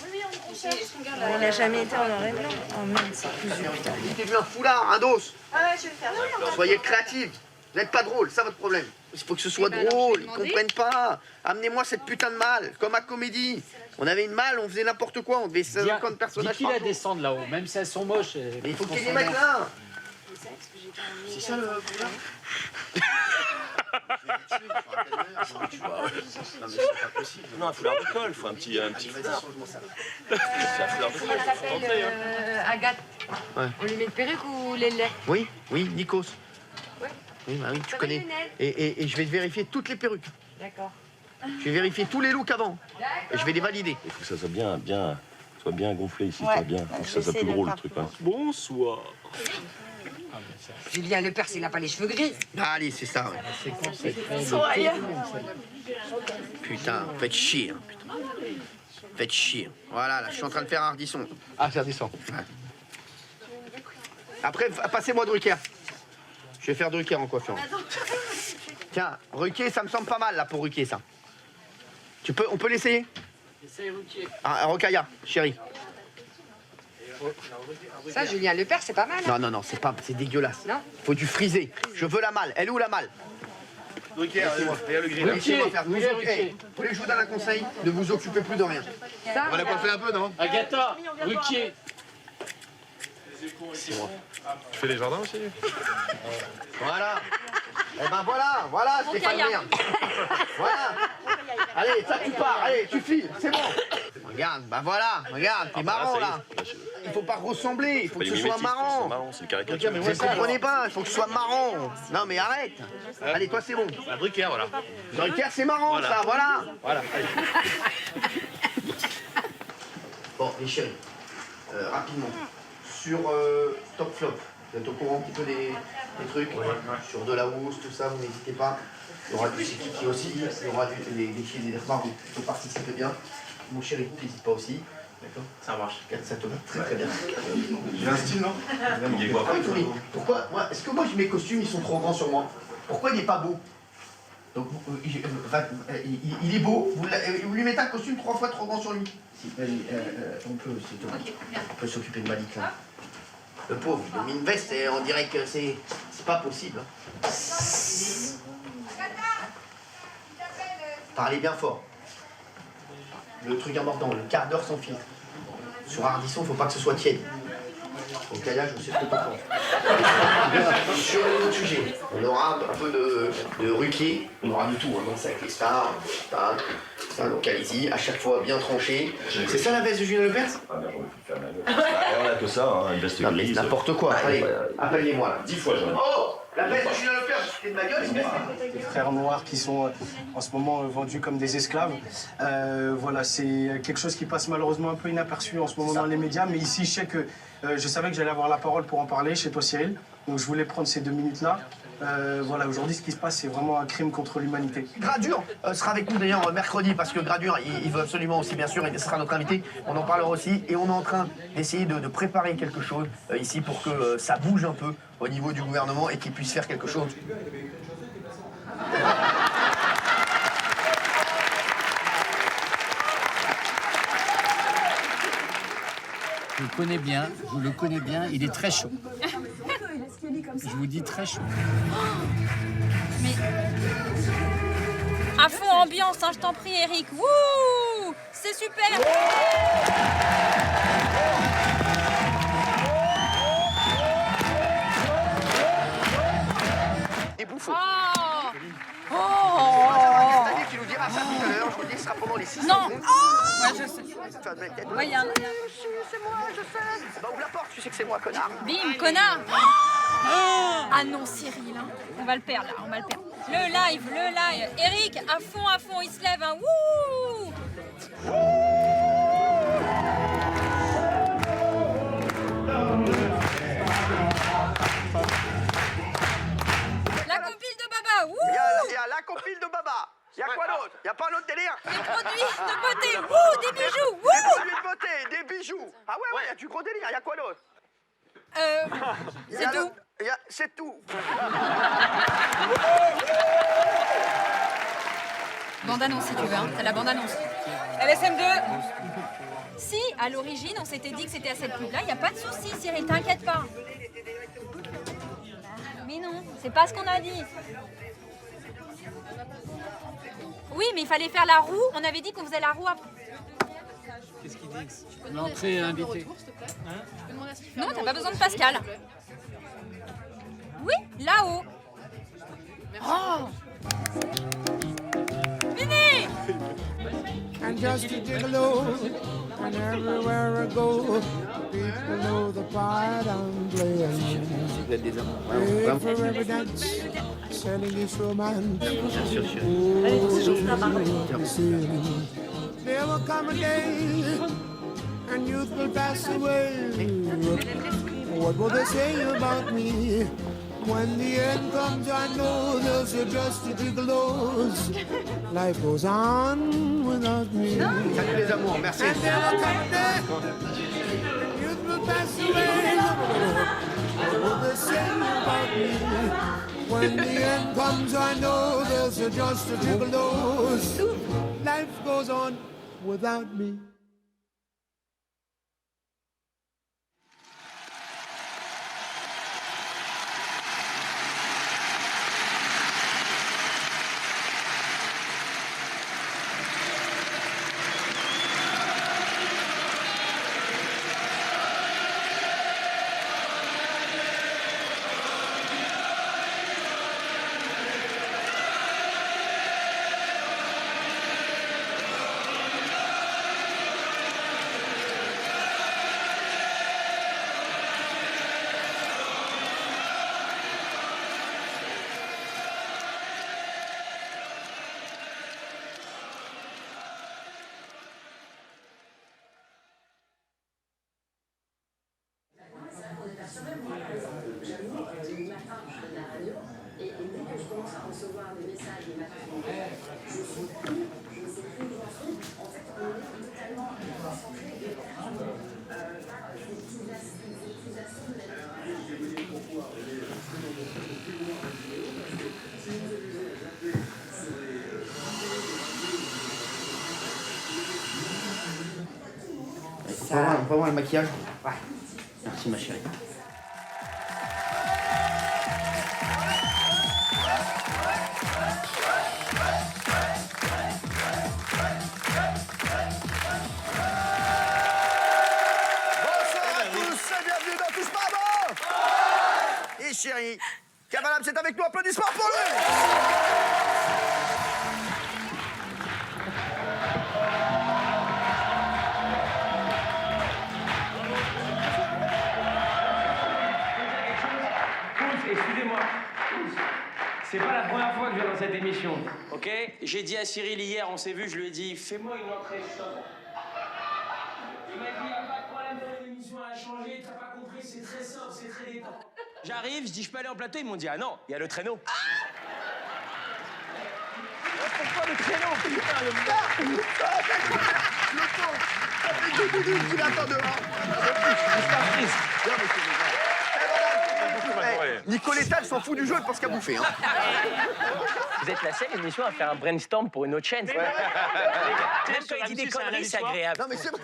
Il n'a jamais été en noir et blanc. Oh merde, c'est plus dur, putain. J'ai vu un foulard, un dos. Ah ouais, je vais le faire. Soyez créatifs. Vous n'êtes pas drôle, c'est ça votre problème. Il faut que ce soit drôle, ils comprennent pas. Amenez-moi cette putain de malle, comme à comédie. On avait une malle, on faisait n'importe quoi, on devait 50 personnages. Dis-qu'il la descendre là-haut, même si elles sont moches. Mais il faut qu'il y ait des mecs là. C'est ça le problème. Non, un foulard de colle, il faut un petit foulard. C'est un foulard de colle. Elle s'appelle Agathe. Ouais. On lui met une perruque ou les laits? Oui, Nikos. Oui, bah oui, tu connais. Et je vais vérifier toutes les perruques. D'accord. Je vais vérifier tous les looks avant. Et je vais les valider. Il faut que ça soit bien gonflé ici, Ouais. soit bien. Faut que ça soit plus gros le truc. Hein. Bonsoir. Julien Lepers, il n'a pas les cheveux gris. Allez, c'est ça, ouais. Putain, faites chier, hein, putain. Faites chier. Voilà, là, je suis en train de faire un Ardisson. Ah, c'est Ardisson. Ouais. Après, passez-moi Drucker. Je vais faire Drucker en coiffure. Tiens, Ruquier, ça me semble pas mal, là, pour Ruquier, ça. On peut l'essayer? Essaye Ruquier. Ah, Rocailla, chérie. Ça, Julien Lepers, c'est pas mal. Hein. Non, c'est dégueulasse. Non. Faut du frisé. Je veux la malle. Elle est où la malle? Drucker, le gris. Laissez-moi faire. Vous voulez que je vous donne un conseil? Ne vous occupez plus de rien. Ça, On l'a pas fait un peu, non? Agatha, Ruquier. Tu fais les jardins aussi? Voilà. Eh ben voilà, Stéphane Merde. Voilà. Allez, ça tu pars, allez, tu files, c'est bon. Regarde, regarde, t'es marrant là. Il faut pas ressembler, il faut que ce soit marrant. C'est une caricature. Vous ne comprenez pas, il faut que ce soit marrant. Non mais arrête. Allez, toi c'est bon. Drucker, voilà. Drucker, c'est marrant ça, voilà. Voilà. Bon, les chéris, rapidement. Sur Top Flop, vous êtes au courant un petit peu des trucs? Sur de la housse, tout ça, vous n'hésitez pas. Il y aura du Kiki aussi, il y aura des filles et des remarques, il faut participer bien. Mon chéri, n'hésite pas aussi. D'accord? Ça marche. Ça te va très bien. J'ai un style, non? Pourquoi est-ce que moi mes costumes ils sont trop grands sur moi? Pourquoi il n'est pas beau? Donc il est beau, vous lui mettez un costume 3 fois trop grand sur lui. Si, on peut s'occuper de Malik là. Le pauvre, il a mis une veste et on dirait que c'est pas possible. Hein. Parlez bien fort. Le truc important, le quart d'heure sans filtre. Sur Ardisson, faut pas que ce soit tiède. Au caillage, je sais ce que t'en penses. Sur les autres sujets, on aura un peu de Ruquier, on aura du tout, hein, donc c'est avec les stars, ça, donc allez-y, à chaque fois bien tranché. C'est ça la veste de Julien Lepers? Ah merde, j'aurais pu faire la on a que ça, hein, une veste grise. N'importe quoi, allez, appelez-moi là. 10 fois, j'en ai. Oh, la veste de Julien Lepers, c'était de ma gueule, Les frères noirs qui sont en ce moment vendus comme des esclaves. Voilà, c'est quelque chose qui passe malheureusement un peu inaperçu en ce moment dans les médias, mais ici je sais que je savais que j'allais avoir la parole pour en parler chez toi Cyril, donc je voulais prendre ces 2 minutes-là. Voilà, aujourd'hui ce qui se passe c'est vraiment un crime contre l'humanité. Gradure sera avec nous d'ailleurs mercredi parce que Gradure il veut absolument aussi bien sûr et ce sera notre invité, on en parlera aussi et on est en train d'essayer de préparer quelque chose ici pour que ça bouge un peu au niveau du gouvernement et qu'il puisse faire quelque chose. Je le connais bien, je le connais bien, il est très chaud. Je vous dis très chaud. Mais... À fond ambiance, hein, je t'en prie Eric. Wouh, c'est super. Des bouffons. Oh. Castanet qui nous dira ça tout à l'heure, je vous le dis, ce sera pendant les 6 Non. secondes. Ouais, je sais. Ouais, y a un... C'est moi, je sais. Bah ouvre la porte, tu sais que c'est moi, connard. Bim, connard. Ah non, Cyril, hein. On va le perdre là, on va le perdre. Le live. Eric, à fond, il se lève, hein. Wouh. La compile de Baba, wouh. Il y a la compile de Baba. Il y a quoi d'autre? Il y a pas un autre délire? Des produits de beauté, wouh, des bijoux, wouh. Des produits de beauté, des bijoux. Ah ouais, il y a du gros délire. Il y a quoi d'autre? C'est tout. C'est tout. Bande-annonce si tu veux, hein. T'as la bande-annonce. LSM2. Si, à l'origine, on s'était dit que c'était à cette pub-là, y a pas de souci, Cyril, t'inquiète pas. Mais non, c'est pas ce qu'on a dit. Oui, mais il fallait faire la roue. On avait dit qu'on faisait la roue après. Qu'est-ce qu'il dit? L'entrée est invitée. Non, t'as pas besoin de Pascal. Oui, là-haut. Oh. Venez. And just to dig low, and everywhere I go, people know the part I'm playing. Vous êtes des hommes. Pray for every dance, selling this romance. There will come a day and youth will pass away. What will they say about me? When the end comes, I know they'll say just to close. Life goes on without me. Salut les amours, merci. And there will come a day and youth will pass away. What will they say about me? When the end comes, I know they'll say just to close. Life goes on without me. On peut voir le maquillage? Ouais. Merci ma chérie. Et chérie, Kavalab, c'est avec nous, applaudissements pour lui. Excusez-moi, c'est pas la première fois que je viens dans cette émission, ok? J'ai dit à Cyril hier, on s'est vu, je lui ai dit, fais-moi une entrée sobre. Il m'a dit, y'a pas de problème, l'émission a changé, t'as pas compris, c'est très sobre, c'est très détente. J'arrive, je dis, je peux aller en plateau, ils m'ont dit, ah non, il y a le traîneau. Pourquoi le traîneau? Putain, le temps. Ça fait 2 minutes qu'il attend dehors. Nicoletta, elle s'en fout du jeu, elle pense qu'à bouffer. Hein. Vous êtes la seule émission à faire un brainstorm pour une autre chaîne. Ouais. Même quand il dit des conneries, c'est agréable. Non, mais c'est vrai.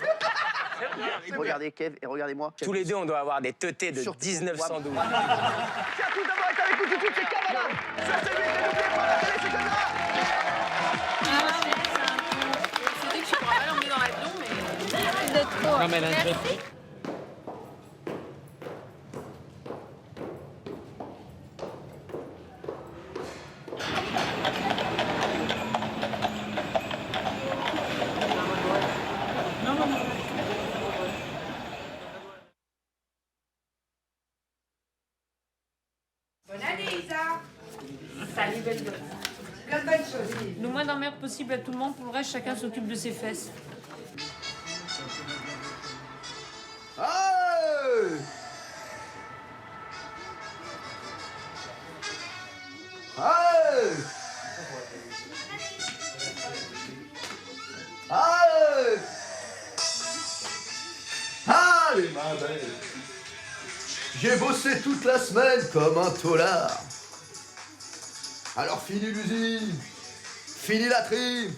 Regardez Kev et regardez-moi. Tous les deux, on doit avoir des teutés de 1912. Tiens, tout d'abord, est avec nous tout de suite, c'est Kavalab. Ça, c'est lui, n'oubliez pas la télé, c'est comme là. C'était que je pourrais pas l'emmener dans l'avion, mais... Merci d'être trop. Non, mais elle a un Merci. Bonne année, Isa. Salut, belle gosse. Plein de bonnes choses. Le moins d'emmerde possible à tout le monde, pour le reste, chacun s'occupe de ses fesses. Hey! Hey! Hey! Allez, ma belle! J'ai bossé toute la semaine comme un tolard. Alors fini l'usine, fini la trim.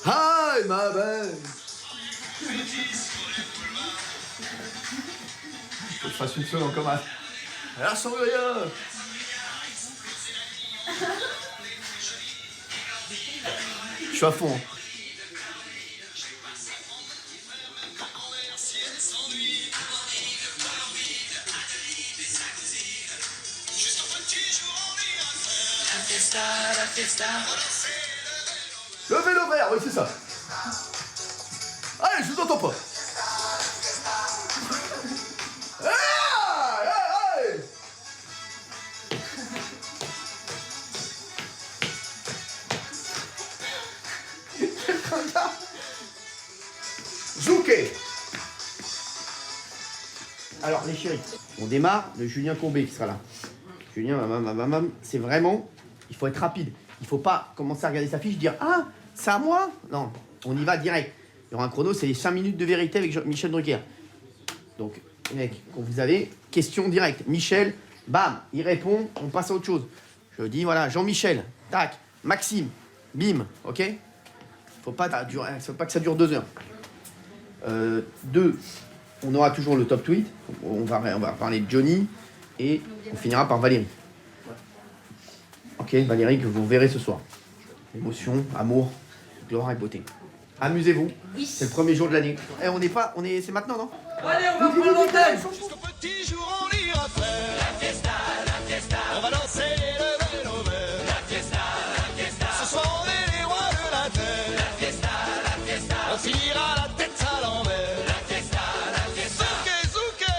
Aïe, ma belle! Faut que je fasse une seconde comme un... Elle ressemble rien. Je suis à fond. Le vélo vert, oui, c'est ça. Allez, je vous entends pas. Zouké. Alors les chéris, on démarre de Julien Courbet qui sera là. Julien, c'est vraiment, il faut être rapide. Il faut pas commencer à regarder sa fiche, dire ah, c'est à moi. Non, on y va direct. Il y aura un chrono, c'est les 5 minutes de vérité avec Michel Drucker. Donc, les mecs, quand vous avez question directe, Michel, bam, il répond, on passe à autre chose. Je dis voilà, Jean-Michel, tac, Maxime, bim, ok. Faut pas que ça dure 2 heures. 2, on aura toujours le top tweet. On va parler de Johnny et on finira par Valérie. Ok, Valérie que vous verrez ce soir. Émotion, amour, gloire et beauté. Amusez-vous. Oui. C'est le premier jour de l'année. C'est maintenant, non? Allez, on va prendre l'antenne. Jusqu'au petit jour, on ira faire la fiesta, on va danser le vélo vert. La fiesta, ce soir on est les rois de la terre. La fiesta, on finira la tête à l'envers. La fiesta, zouké, zouké.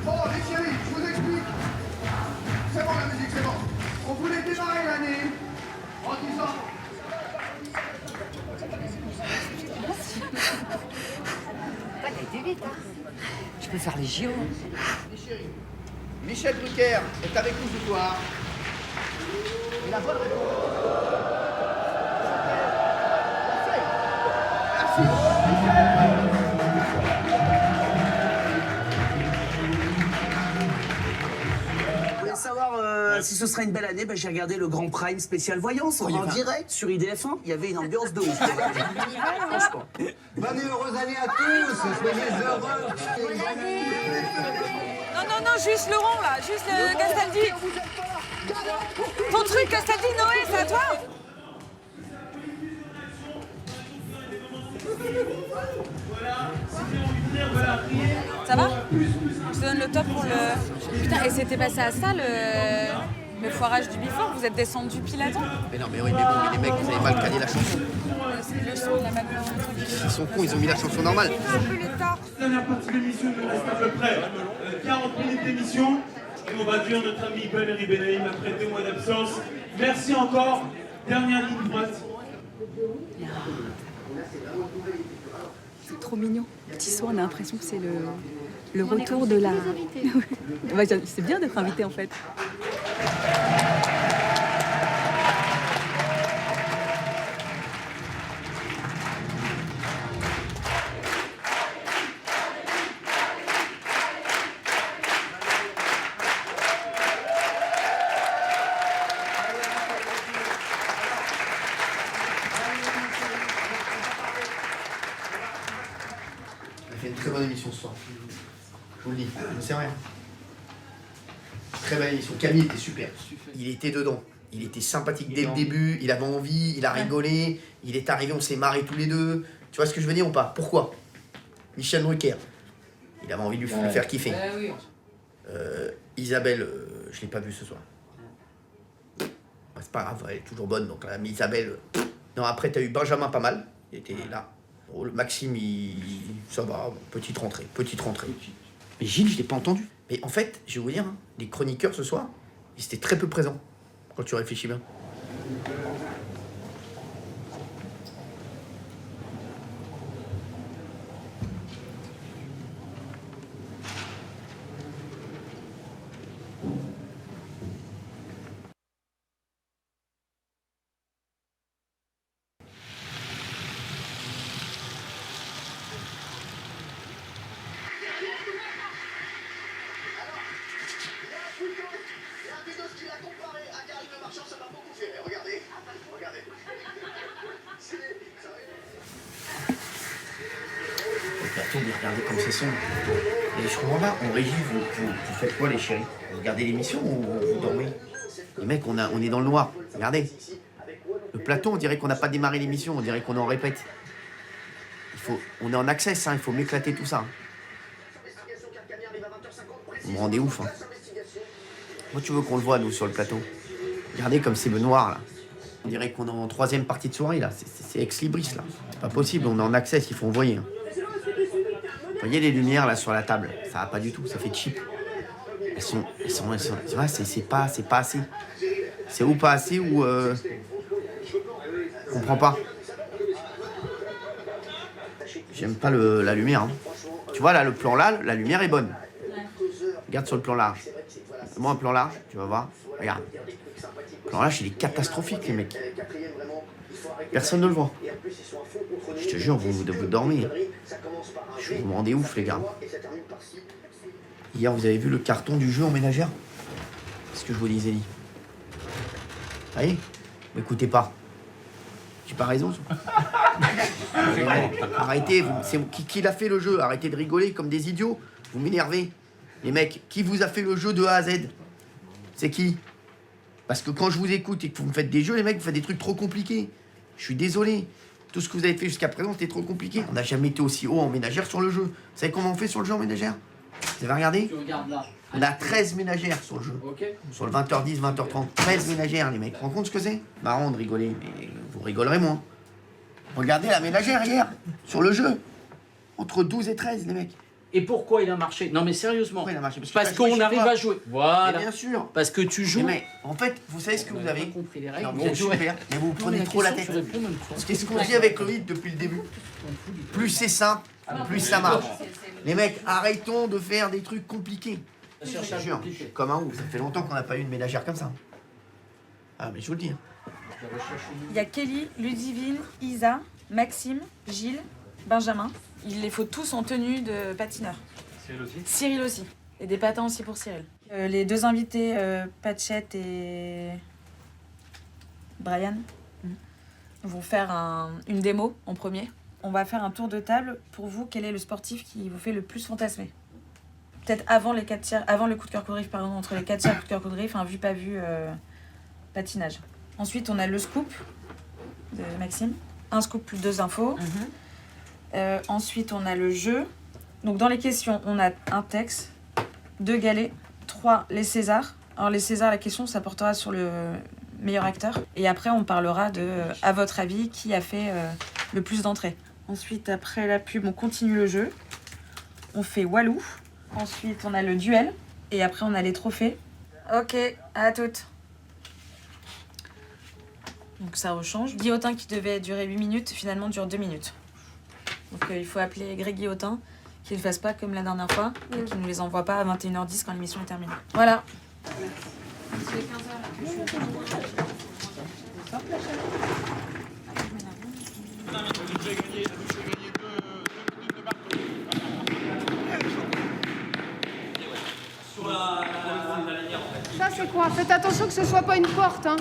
Bon, les chéris, je vous explique. C'est bon la musique, c'est bon. On voulait démarrer l'année en disant... T'as été vite, hein. Je peux faire les JO. Les chéris, Michel Drucker est avec nous ce soir. Et la bonne réponse. Merci. Vous voulez savoir si ce sera une belle année? J'ai regardé le Grand Prime spécial Voyance en direct sur IDF1. Il y avait une ambiance de ouf. Franchement. Bonne et heureuse année à tous. Soyez heureux. Non, juste le rond là, juste le Castaldi. Ton truc Castaldi, Noé, c'est à toi? Ça va? Je te donne le top pour le... Putain, et c'était passé à ça le foirage du Before? Vous êtes descendu pile à temps? Mais non, mais oui, mais bon, mais les mecs, vous avez mal calé la chanson. Le son, la même... Ils sont cons, ils ont mis la chanson normale. Dernière partie de l'émission, il nous reste à peu près 40 minutes d'émission. Et on va dire notre ami Valérie Benaïm après 2 mois d'absence. Merci encore. Dernière ligne droite. C'est trop mignon. Petit soir, on a l'impression que c'est le retour de la... C'est bien d'être invité en fait. Très bonne émission ce soir. Je vous le dis, je ne sais rien. Très belle émission. Camille était super. Il était dedans. Il était sympathique dès le début, il avait envie, il a rigolé, il est arrivé, on s'est marrés tous les deux. Tu vois ce que je veux dire ou pas? Pourquoi? Michel Drucker, il avait envie de lui faire kiffer. Isabelle, je ne l'ai pas vue ce soir. C'est pas grave, elle est toujours bonne, donc là, mais Isabelle... Non, après, tu as eu Benjamin pas mal, il était là. Maxime, ça va, petite rentrée. Mais Gilles, je l'ai pas entendu. Mais en fait, je vais vous dire, hein, les chroniqueurs ce soir, ils étaient très peu présents, quand tu réfléchis bien. Regardez comme c'est sombre. Et je comprends pas, en régie, vous faites quoi les chéris? Vous regardez l'émission ou vous dormez? Les mecs, on est dans le noir, regardez. plateau, on dirait qu'on n'a pas démarré l'émission, on dirait qu'on en répète. On est en access, hein, il faut m'éclater tout ça. Vous me rendez ouf. Hein. Moi, tu veux qu'on le voit, nous, sur le plateau. Regardez comme c'est noir, là. On dirait qu'on est en 3e partie de soirée, là. C'est ex-libris, là. C'est pas possible, on est en access, il faut envoyer. Hein. Vous voyez les lumières, là, sur la table? Ça va pas du tout, ça fait cheap. Elles sont ouais, c'est pas assez. C'est ou pas assez ou... Je comprends pas. J'aime pas la lumière. Hein. Tu vois, là, le plan là, la lumière est bonne. Regarde sur le plan large. Moi, un plan large, tu vas voir. Regarde. Le plan large, il est catastrophique, les mecs. Personne ne le voit. Je te jure, vous dormir. Vous me rendez ouf, les gars. Hier, vous avez vu le carton du jeu en ménagère? C'est ce que je vous dis, Zélie. Vous voyez? M'écoutez pas. J'ai pas raison. Arrêtez, c'est qui l'a fait le jeu? Arrêtez de rigoler comme des idiots. Vous m'énervez. Les mecs, qui vous a fait le jeu de A à Z? C'est qui? Parce que quand je vous écoute et que vous me faites des jeux, les mecs, vous faites des trucs trop compliqués. Je suis désolé. Tout ce que vous avez fait jusqu'à présent, c'était trop compliqué. On n'a jamais été aussi haut en ménagère sur le jeu. Vous savez comment on fait sur le jeu en ménagère? Vous avez regardé? Tu regardes là. On a 13 ménagères sur le jeu. Okay. Sur le 20h10, 20h30. 13 ménagères, les mecs. Vous vous rendez compte ce que c'est? Marrant de rigoler, mais vous rigolerez moins. Regardez la ménagère hier, sur le jeu. Entre 12 et 13, les mecs. Et pourquoi il a marché? Non mais sérieusement. Pourquoi il a marché? Parce qu'on arrive à jouer. Voilà. Mais bien sûr. Parce que tu joues. Mais en fait, vous savez ce que vous avez compris les règles. Non, vous super, mais vous prenez trop la tête. C'est ce qu'on dit avec le hit depuis le début. Plus c'est simple, plus ça marche. Les mecs, arrêtons de faire des trucs compliqués. Je te jure, je suis comme un ouf. Ça fait longtemps qu'on n'a pas eu une ménagère comme ça. Ah, mais je vous le dis. Il y a Kelly, Ludivine, Isa, Maxime, Gilles, Benjamin. Il les faut tous en tenue de patineur. Cyril aussi. Cyril aussi. Et des patins aussi pour Cyril. Les deux invités, Patchette et Brian, vont faire une démo en premier. On va faire un tour de table. Pour vous, quel est le sportif qui vous fait le plus fantasmer? Peut-être avant les 4 tiers, avant le coup de cœur coup de griffe, pardon, entre les 4 tiers coup de cœur coup de griffe, un vu pas vu patinage. Ensuite, on a le scoop de Maxime. Un scoop plus 2 infos. Ensuite, on a le jeu. Donc, dans les questions, on a un texte, 2 galets, 3 les Césars. Alors, les Césars, la question, ça portera sur le meilleur acteur. Et après, on parlera de, à votre avis, qui a fait le plus d'entrées. Ensuite, après la pub, on continue le jeu. On fait Walou. Ensuite, on a le duel. Et après, on a les trophées. Ok, à toutes. Donc ça rechange. Guillotin qui devait durer 8 minutes, finalement dure 2 minutes. Donc il faut appeler Greg Guillotin, qu'il ne fasse pas comme la dernière fois, et qu'il ne nous les envoie pas à 21h10 quand l'émission est terminée. Voilà. Ça c'est quoi? Faites attention que ce soit pas une porte, hein.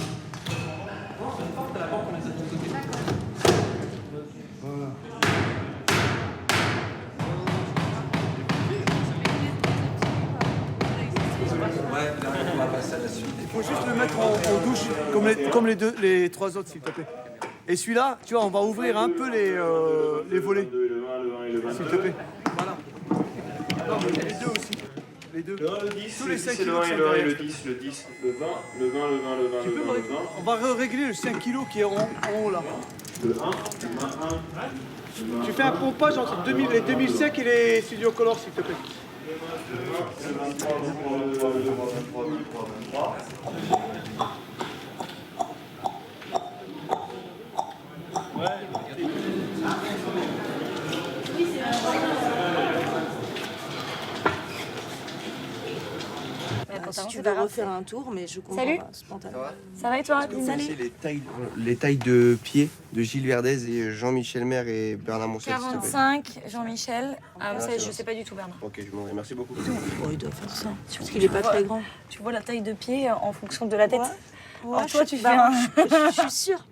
Il faut juste le mettre en douche, comme les 3 autres, s'il te plaît. Et celui-là, tu vois, on va ouvrir un peu les volets. S'il te plaît. Voilà. Non, mais les deux aussi. Les deux. Le 10, tous les 5 c'est le 1 et le 1 et le 10, le 10, le 20, le 20, le 20, le 20, le 20, le 20. On va régler le 5 kilos qui est en haut là. Le 1, le 1, 1. Tu fais un pompage entre 2000 et 2005 et les Studio Color, s'il te plaît. Le 23, le 23, le 23, le 23, le 23, le 23. Si tu veux refaire un tour, mais je comprends Salut. pas spontanément. Ça va et toi? Salut. Les tailles de pieds de Gilles Verdez et Jean-Michel Maire et Bernard Moncel. 45, Jean-Michel. Ah, vous savez, je sais pas du tout, Bernard. Ok, je vous demanderai. Merci beaucoup. Oh, il doit faire ça. Parce qu'il est pas très grand. Tu vois la taille de pied en fonction de la tête? Ouais, Alors toi, tu fais je suis sûre.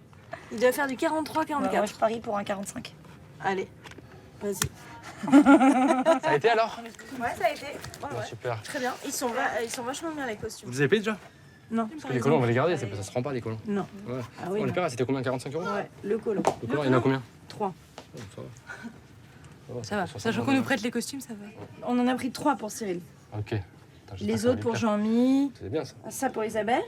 Il doit faire du 43-44. Moi, je parie pour un 45. Allez, vas-y. Ça a été alors? Ouais, ça a été. Ouais, ouais. Super. Très bien. Ils sont vachement bien les costumes. Vous les avez payés déjà? Non. Parce que les colons, on va les garder, ça se rend pas des colons. Non. Ouais. Ah oui, On les non. paiera, c'était combien, 45 €? Ouais, le colon. Le colon, il y en a combien? 3. Oh, ça va. Ça va, sachant qu'on nous prête les costumes, ça va. On en a pris 3 pour Cyril. Ok. Attends, j'espère que Les ça va autres pour lui plaire. Jean-Mi. C'est bien ça. Ça pour Isabelle.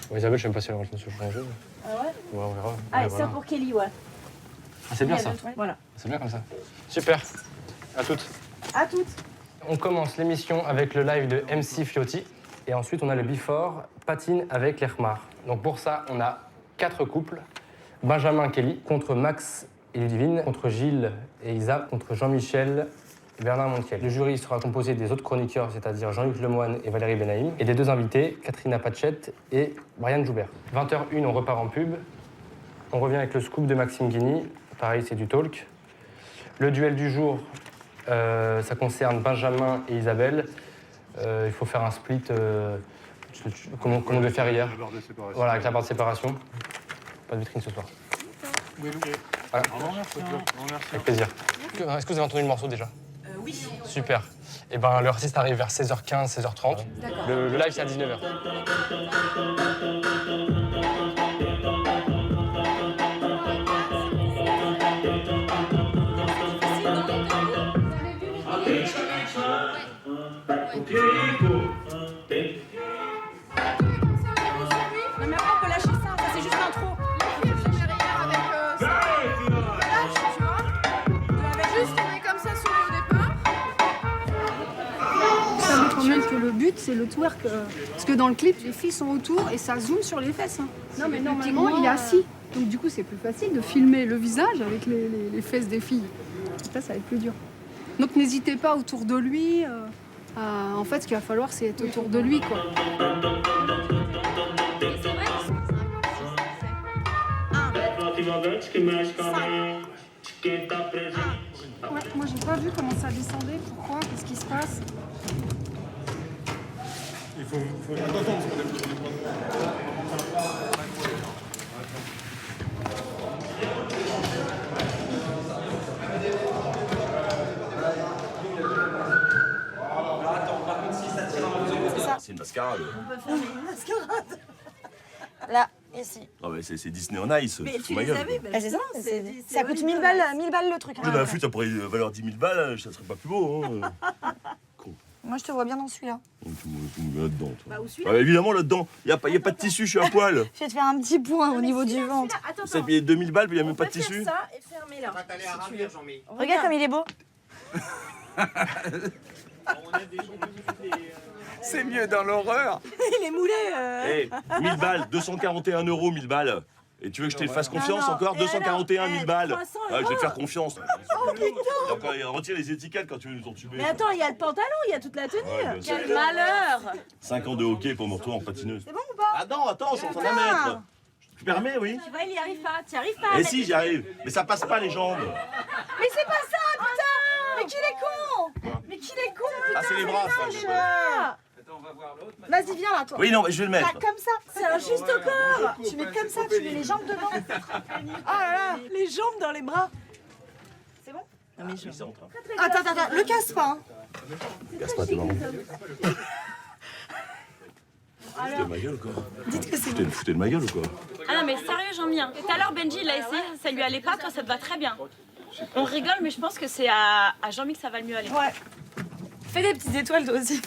Bon, Isabelle, je sais même pas si elle aura le temps de se changer. Ah ouais. Ouais, on verra. Ah, Ouais, et voilà. ça pour Kelly, ouais. Ah, c'est bien Il y a ça. d'autres, ouais. Voilà. C'est bien comme ça. Super. À toutes. À toutes. On commence l'émission avec le live de MC Fiotti. Et ensuite, on a le before, patine avec l'Ermar. Donc pour ça, on a 4 couples. Benjamin Kelly contre Max et Ludivine, contre Gilles et Isa, contre Jean-Michel et Bernard Montiel. Le jury sera composé des autres chroniqueurs, c'est-à-dire Jean-Luc Lemoine et Valérie Benaïm, et des 2 invités, Katrina Patchett et Brian Joubert. 20h01, on repart en pub. On revient avec le scoop de Maxime Guigny. Pareil, c'est du talk. Le duel du jour, ça concerne Benjamin et Isabelle. Il faut faire un split, comme on devait faire hier. Voilà, avec la barre de séparation. Pas de vitrine ce soir. Voilà. Avec plaisir. Est-ce que vous avez entendu le morceau déjà? Oui. Super. Et ben, le artiste arrive vers 16h15, 16h30. D'accord. Le live, c'est à 19h. Non mais après on peut lâcher ça c'est juste l'intro. Juste on est comme ça sur le départ. Ça montre même que le but c'est le twerk. Parce que dans le clip les filles sont autour et ça zoome sur les fesses. Hein. Non mais normalement il est assis. Donc du coup c'est plus facile de filmer le visage avec les fesses des filles. Ça va être plus dur. Donc n'hésitez pas autour de lui. En fait ce qu'il va falloir c'est être autour de lui quoi. Ouais, moi j'ai pas vu comment ça descendait, pourquoi, qu'est-ce qui se passe. Il faut attendre. C'est une mascarade. On peut faire une mascarade. Là, ici. Ah ouais, c'est Disney on Ice. Mais fous tu ma les gueule, avais, quoi. bah, c'est ça. Ça coûte 1000 balles le truc. Oui, bah, flûte, ça pourrait valoir 10 000 balles, ça serait pas plus beau. Hein. Moi, je te vois bien dans celui-là. Tu me mets là-dedans, toi. Bah, où celui-là? Ah, bah, évidemment, là-dedans. Il n'y a pas de tissu, je suis à poil. Je vais te faire un petit point au niveau du ventre. Vous savez payer 2000 balles, puis il n'y a même pas de tissu. ça et fermer là. Jean-Mi. Regarde comme il est beau. C'est mieux dans l'horreur. Il est moulé. 1000 balles, 241 €, 1000 balles. Et tu veux que je te fasse confiance non. encore? Et 241 alors, 1000 balles. 300 Ah, je vais te €. faire confiance. Oh putain. Encore, retire les étiquettes quand tu veux nous entuber. Mais attends, il y a le pantalon, il y a toute la tenue. Ouais, bien sûr. Quel malheur. 5 ans de hockey pour me retrouver en patineuse. C'est bon ou pas? Attends, je suis en train de la Putain. mettre. Tu permets, oui? Tu vois, il y arrive pas. Tu y arrives pas. Eh mais... si, j'y arrive. Mais ça passe pas les jambes. Mais c'est pas ça, putain. Mais qu'il est con. Mais qu'il est con, putain. Ah, c'est les bras, ça. lâche. Vas-y, viens là, toi. Oui, non, mais je vais le mettre. Là, comme ça, c'est un juste au corps. Tu mets comme ça, tu mets les jambes devant. Ah là là, les jambes dans les bras. C'est bon? Non, mais je... Attends, le casse pas. Hein. Casse pas, t'es marrant. Foutez de ma gueule ou quoi? Dites que c'est Foutez de ma gueule ou quoi? Ah non mais sérieux Jean-Mi, hein. Tout à l'heure Benji il a essayé, ça lui allait pas, toi ça te va très bien. On rigole mais je pense que c'est à Jean-Mi que ça va le mieux aller. Ouais. Fais des petites étoiles toi aussi.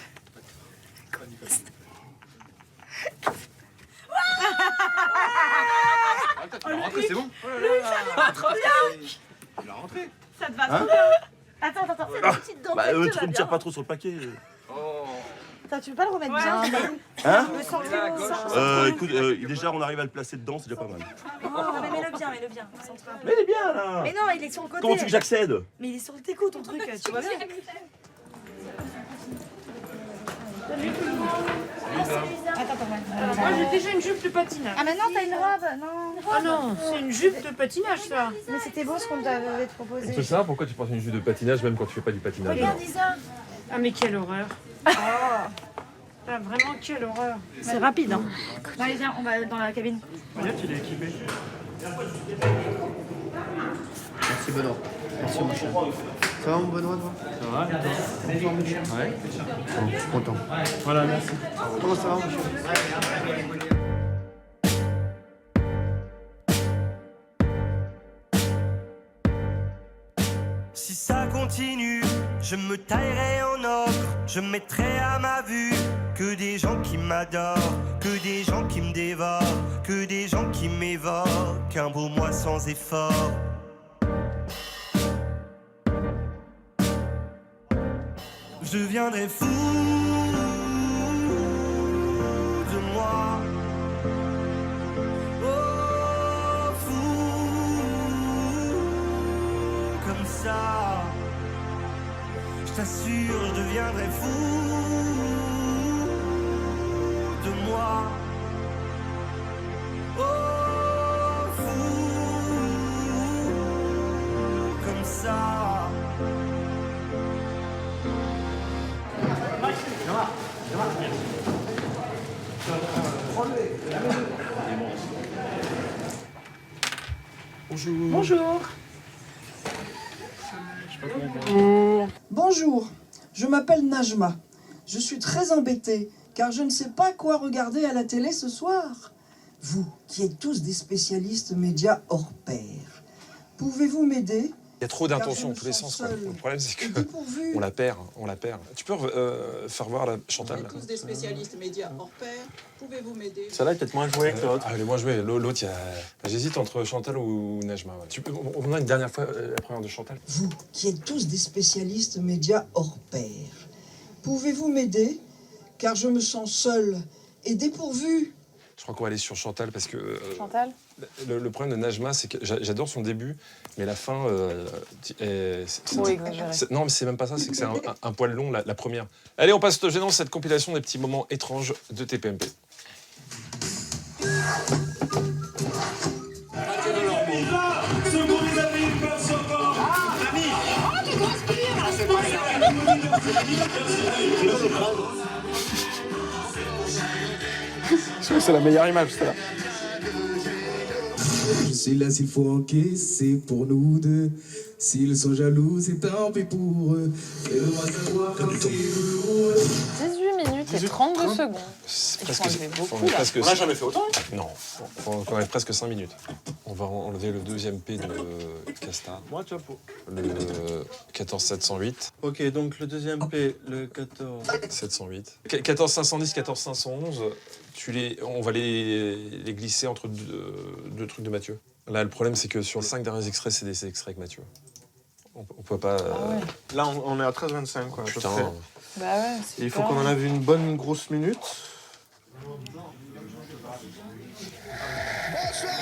Tu l'as rentré, c'est bon? Ça te va trop bien. Tu l'as rentré. Ça te va trop Hein? bien. Attends, fais des petites dents. Bah, tu me tires pas trop sur le paquet. Attends, tu veux pas le remettre bien? Hein? Le centre. Écoute, déjà on arrive à le placer dedans, c'est déjà pas mal. Oh, mais mets-le bien, centre. Mais il est bien là! Mais non, il est sur le côté. Comment tu veux que j'accède? Mais il est sur le déco ton truc, tu vois bien. Moi j'ai déjà une jupe de patinage. Ah mais non, t'as une robe, non. Ah non, c'est une jupe de patinage ça. Mais c'était beau ce qu'on t'avait proposé. Je veux savoir pourquoi tu portes une jupe de patinage même quand tu fais pas du patinage. Regarde Isa. Ah mais quelle horreur. Ah, vraiment quelle horreur. C'est rapide, hein. Allez, viens, on va dans la cabine. Regarde, il est équipé. Merci Benoît. Merci mon cher. Ça va mon Benoît, toi? Ça va, et toi? En forme, Michel? Ouais. Bon, je suis content. Voilà, merci. Comment ça va, Michel? Si ça continue, je me taillerai en ocre, je mettrai à ma vue que des gens qui m'adorent, que des gens qui me dévorent, que des gens qui m'évoquent un beau moi sans effort. Je deviendrai fou de moi. Oh, fou comme ça. Je t'assure, je deviendrai fou de moi. Oh, fou comme ça. Bonjour. Bonjour. Bonjour, je m'appelle Najma. Je suis très embêtée car je ne sais pas quoi regarder à la télé ce soir. Vous, qui êtes tous des spécialistes médias hors pair, pouvez-vous m'aider? Il y a trop d'intentions dans tous les sens. Quoi. Le problème, c'est que on la perd. Tu peux faire voir la Chantal? Vous êtes tous des spécialistes médias hors pair, pouvez-vous m'aider? Celle-là est peut-être moins jouée que l'autre. Elle est moins jouée. L'autre, j'hésite entre Chantal ou Najma. Ouais. On a une dernière fois la première de Chantal. Vous, qui êtes tous des spécialistes médias hors pair, pouvez-vous m'aider? Car je me sens seule et dépourvue. Je crois qu'on va aller sur Chantal parce que... Chantal? Le problème de Najma, c'est que j'adore son début, mais la fin... Trop exagéré. Non, mais c'est même pas ça, c'est que c'est un poil long, la première. Allez, on passe au gênant, cette compilation des petits moments étranges de TPMP. C'est la meilleure image, celle-là. Je suis là s'il faut encaisser pour nous deux. S'ils sont jaloux, c'est tant pis pour eux. Fais-le-moi savoir quand c'est heureux. 18 minutes et 32 secondes. On n'a jamais fait autant. Non, on enlève presque 5 minutes. On va enlever le deuxième P de Casta. Moi, chapeau. Le 14708. Ok, donc le deuxième P, le 14... 708. 14510, 14511, on va les glisser entre deux trucs de Mathieu. Là, le problème, c'est que sur les 5 derniers extraits, c'est des extraits avec Mathieu. On peut pas... Là, on est à 13h25, quoi. Putain. Bah ouais, il faut qu'on en ait une bonne grosse minute. Bonsoir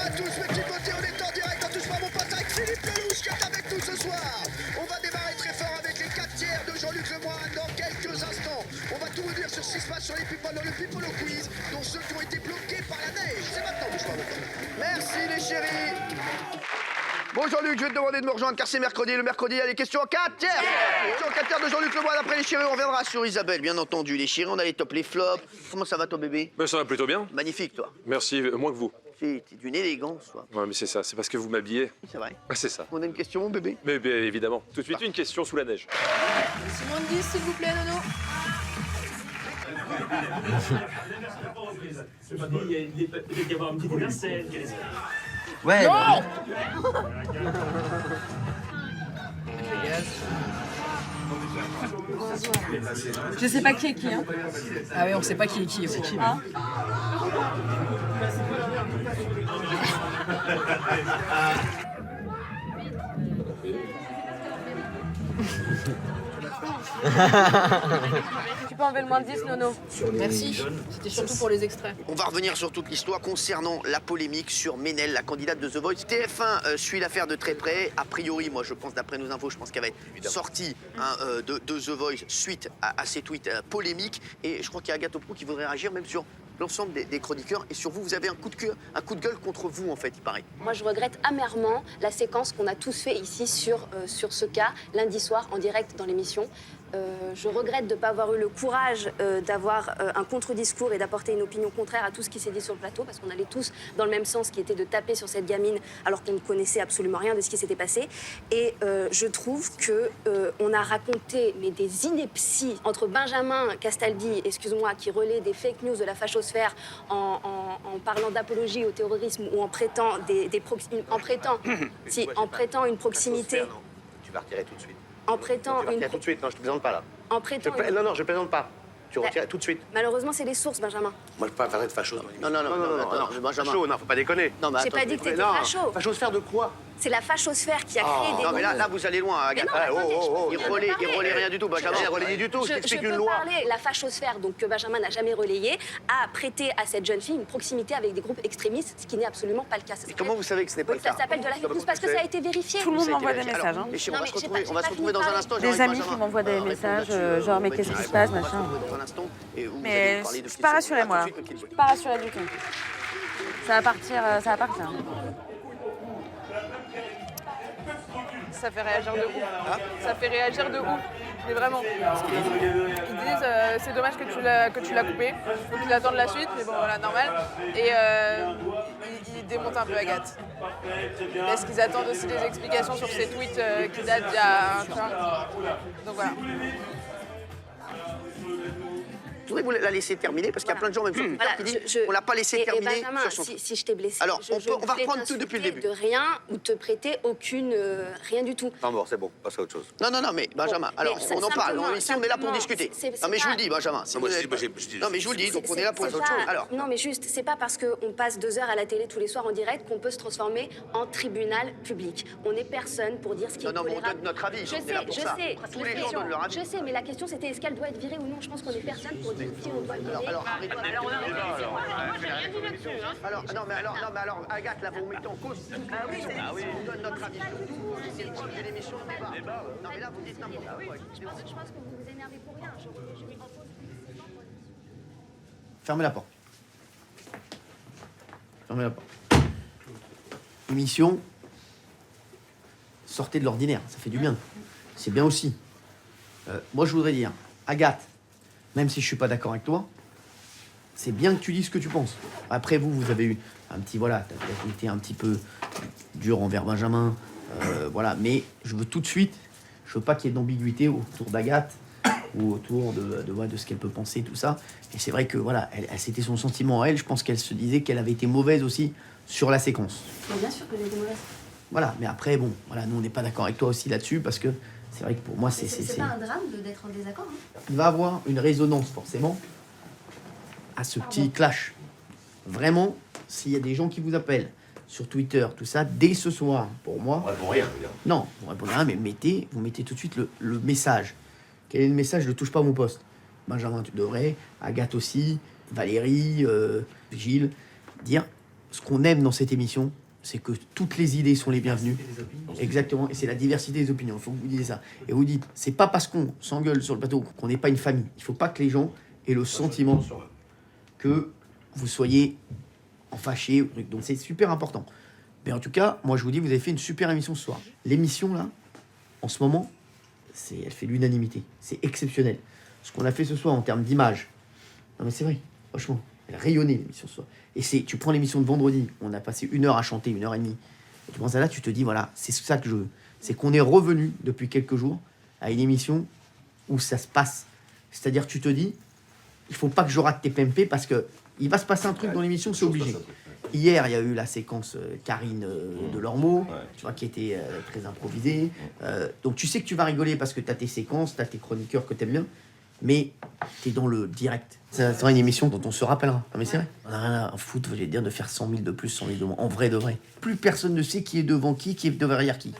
à tous, mes petits beautés, on est en direct en touche pas mon pote avec Philippe Lelouch qui est avec nous ce soir. On va démarrer très fort avec les 4 tiers de Jean-Luc Lemoyne dans quelques instants. On va tout vous dire sur ce qui se passe sur les people dans le People Quiz, dont ceux qui ont été bloqués par la neige. C'est maintenant, touche pas mon pote. Merci les chéris. Bon Jean-Luc, je vais te demander de me rejoindre car c'est mercredi. Le mercredi, il y a les questions en 4 tiers. Questions en 4 tiers de Jean-Luc Lemoyne. Après les chéris, on reviendra sur Isabelle, bien entendu. Les chéris, on a les tops, les flops. Comment ça va ton bébé? Ça va plutôt bien. Magnifique toi. Merci, moins que vous. T'es d'une élégance, toi. Ouais, mais c'est ça, c'est parce que vous m'habillez. C'est vrai. C'est ça. On a une question, mon bébé? Mais évidemment. Tout de suite, une question sous la neige. Simone 10, s'il vous plaît, Nono. Il va y avoir un petit étincelle. Ouais. Non. Je sais pas qui est qui, hein. Ah oui, on sait pas qui est qui. C'est qui, hein. Tu peux enlever le moins de 10, Nono. Merci. C'était surtout pour les extraits. On va revenir sur toute l'histoire concernant la polémique sur Ménel, la candidate de The Voice. TF1 suit l'affaire de très près. A priori, moi je pense, d'après nos infos, je pense qu'elle va être sortie de The Voice suite à ces tweets polémiques. Et je crois qu'il y a Agathe Pro qui voudrait réagir même sur l'ensemble des chroniqueurs. Et sur vous, vous avez un coup de gueule contre vous, en fait, il paraît. Moi, je regrette amèrement la séquence qu'on a tous fait ici sur ce cas, lundi soir, en direct dans l'émission. Je regrette de ne pas avoir eu le courage d'avoir un contre-discours et d'apporter une opinion contraire à tout ce qui s'est dit sur le plateau, parce qu'on allait tous dans le même sens, qui était de taper sur cette gamine alors qu'on ne connaissait absolument rien de ce qui s'était passé. Et je trouve qu'on a raconté des inepties entre Benjamin Castaldi, excuse-moi, qui relaie des fake news de la fachosphère en parlant d'apologie au terrorisme ou en prêtant, en prêtant une proximité. Tu vas retirer tout de suite. En prêtant tout de suite. Non, je te plaisante pas là. En prêtant Non, je plaisante pas. Tu retires tout de suite. Malheureusement, c'est les sources, Benjamin. Moi, je peux pas parler de facho. Non, Benjamin. Facho, non, faut pas déconner. Non, mais J'ai pas dit que t'étais facho. Fachosphère de quoi? C'est la fachosphère qui a créé des non, mais là, groupes. vous allez loin, Agathe. Il relaie rien du tout. Benjamin, il relaie du tout. Je t'explique une loi. Parler, la fachosphère, donc que Benjamin n'a jamais relayée, a prêté à cette jeune fille une proximité avec des groupes extrémistes, ce qui n'est absolument pas le cas. Comment vous savez que ce n'est pas le cas? Ça s'appelle de la fake news parce que ça a été vérifié. Tout le monde m'envoie des messages. Hein. On va se retrouver dans un instant. Des amis qui m'envoient des messages, genre mais qu'est-ce qui se passe, machin. Mais je suis pas rassurée, moi. Je suis pas rassurée du tout. Ça va partir, ça va partir. Ça fait réagir de ouf. Ça fait réagir de ouf. Mais vraiment. Ils disent c'est dommage que tu l'as coupé. Faut qu'ils attendent la suite, mais bon voilà, normal. Et ils démontent un peu Agathe. Est-ce qu'ils attendent aussi des explications sur ces tweets qui datent d'il y a un temps. Donc voilà. Je voudrais vous la laisser terminer parce qu'il y a plein de gens même sur Twitter qui disent on l'a pas laissé terminer Benjamin, sur son... si je t'ai blessé, alors je on va reprendre tout depuis le début. De rien ou te prêter aucune rien du tout. Non bon, c'est bon, passe à autre chose. Non, mais Benjamin, alors on en parle. Ici on est là pour discuter. Non mais je vous le dis, Benjamin. Non mais je vous le dis, donc on est là pour autre chose. Alors non mais juste, c'est pas parce qu'on passe 2 heures à la télé tous les soirs en direct qu'on peut se transformer en tribunal public. On n'est personne pour dire ce qui est tolérable. Non, on donne notre avis. Je sais. Tous les gens donnent leur avis. Je sais, mais la question c'était est-ce qu'elle doit être virée ou non. Je pense qu'on est personne pour dire si on doit virer. Alors, Agathe, là, vous mettez en cause tout. On donne notre avis sur tout. C'est le propre de l'émission de débat. Non, mais là, vous dites n'importe quoi. Je pense que vous vous énervez pour rien. Je lui impose. Fermez la porte. Fermez la porte. Émission, sortez de l'ordinaire, ça fait du bien. C'est bien aussi. Moi, je voudrais dire, Agathe, même si je suis pas d'accord avec toi, c'est bien que tu dises ce que tu penses. Après, vous avez eu un petit, voilà, t'as été un petit peu dur envers Benjamin, voilà. Mais je veux tout de suite, je veux pas qu'il y ait d'ambiguïté autour d'Agathe ou autour de ce qu'elle peut penser, tout ça. Et c'est vrai que, voilà, c'était son sentiment à elle. Je pense qu'elle se disait qu'elle avait été mauvaise aussi sur la séquence. Mais bien sûr que j'ai été mauvaise. Voilà, mais après, bon, voilà, nous, on n'est pas d'accord avec toi aussi là-dessus, parce que c'est vrai que pour moi, c'est pas un drame d'être en désaccord. Hein. Il va avoir une résonance, forcément, à ce petit clash. Vraiment, s'il y a des gens qui vous appellent sur Twitter, tout ça, dès ce soir, pour moi... On répond rien, je veux dire. Non, on répond rien, mais vous mettez tout de suite le message. Quel est le message? Ne touche pas à mon poste. Benjamin, tu devrais, Agathe aussi, Valérie, Gilles, dire ce qu'on aime dans cette émission, c'est que toutes les idées sont les bienvenues. Exactement, et c'est la diversité des opinions. Il faut que vous disiez ça. Et vous dites, c'est pas parce qu'on s'engueule sur le plateau qu'on n'est pas une famille. Il faut pas que les gens aient le sentiment que vous soyez en fâché. Donc c'est super important. Mais en tout cas, moi je vous dis, vous avez fait une super émission ce soir. L'émission là, en ce moment, elle fait l'unanimité. C'est exceptionnel. Ce qu'on a fait ce soir en termes d'image. Non mais c'est vrai, franchement, elle a rayonné l'émission ce soir. Et tu prends l'émission de vendredi, on a passé 1 heure à chanter, 1 heure et demie. Et tu penses à là, tu te dis, voilà, c'est ça que je veux. C'est qu'on est revenu depuis quelques jours à une émission où ça se passe. C'est-à-dire, tu te dis, il faut pas que je rate tes PMP parce que il va se passer un truc dans l'émission, c'est obligé. Hier, il y a eu la séquence Karine de Lormeaux, tu vois, qui était très improvisée. Donc tu sais que tu vas rigoler parce que tu as tes séquences, tu as tes chroniqueurs que tu aimes bien, mais tu es dans le direct. Ça sera une émission dont on se rappellera. Non mais c'est vrai, on n'a rien à foutre, je vais dire, de faire 100 000 de plus, 100 000 de moins. En vrai de vrai. Plus personne ne sait qui est devant qui est derrière qui.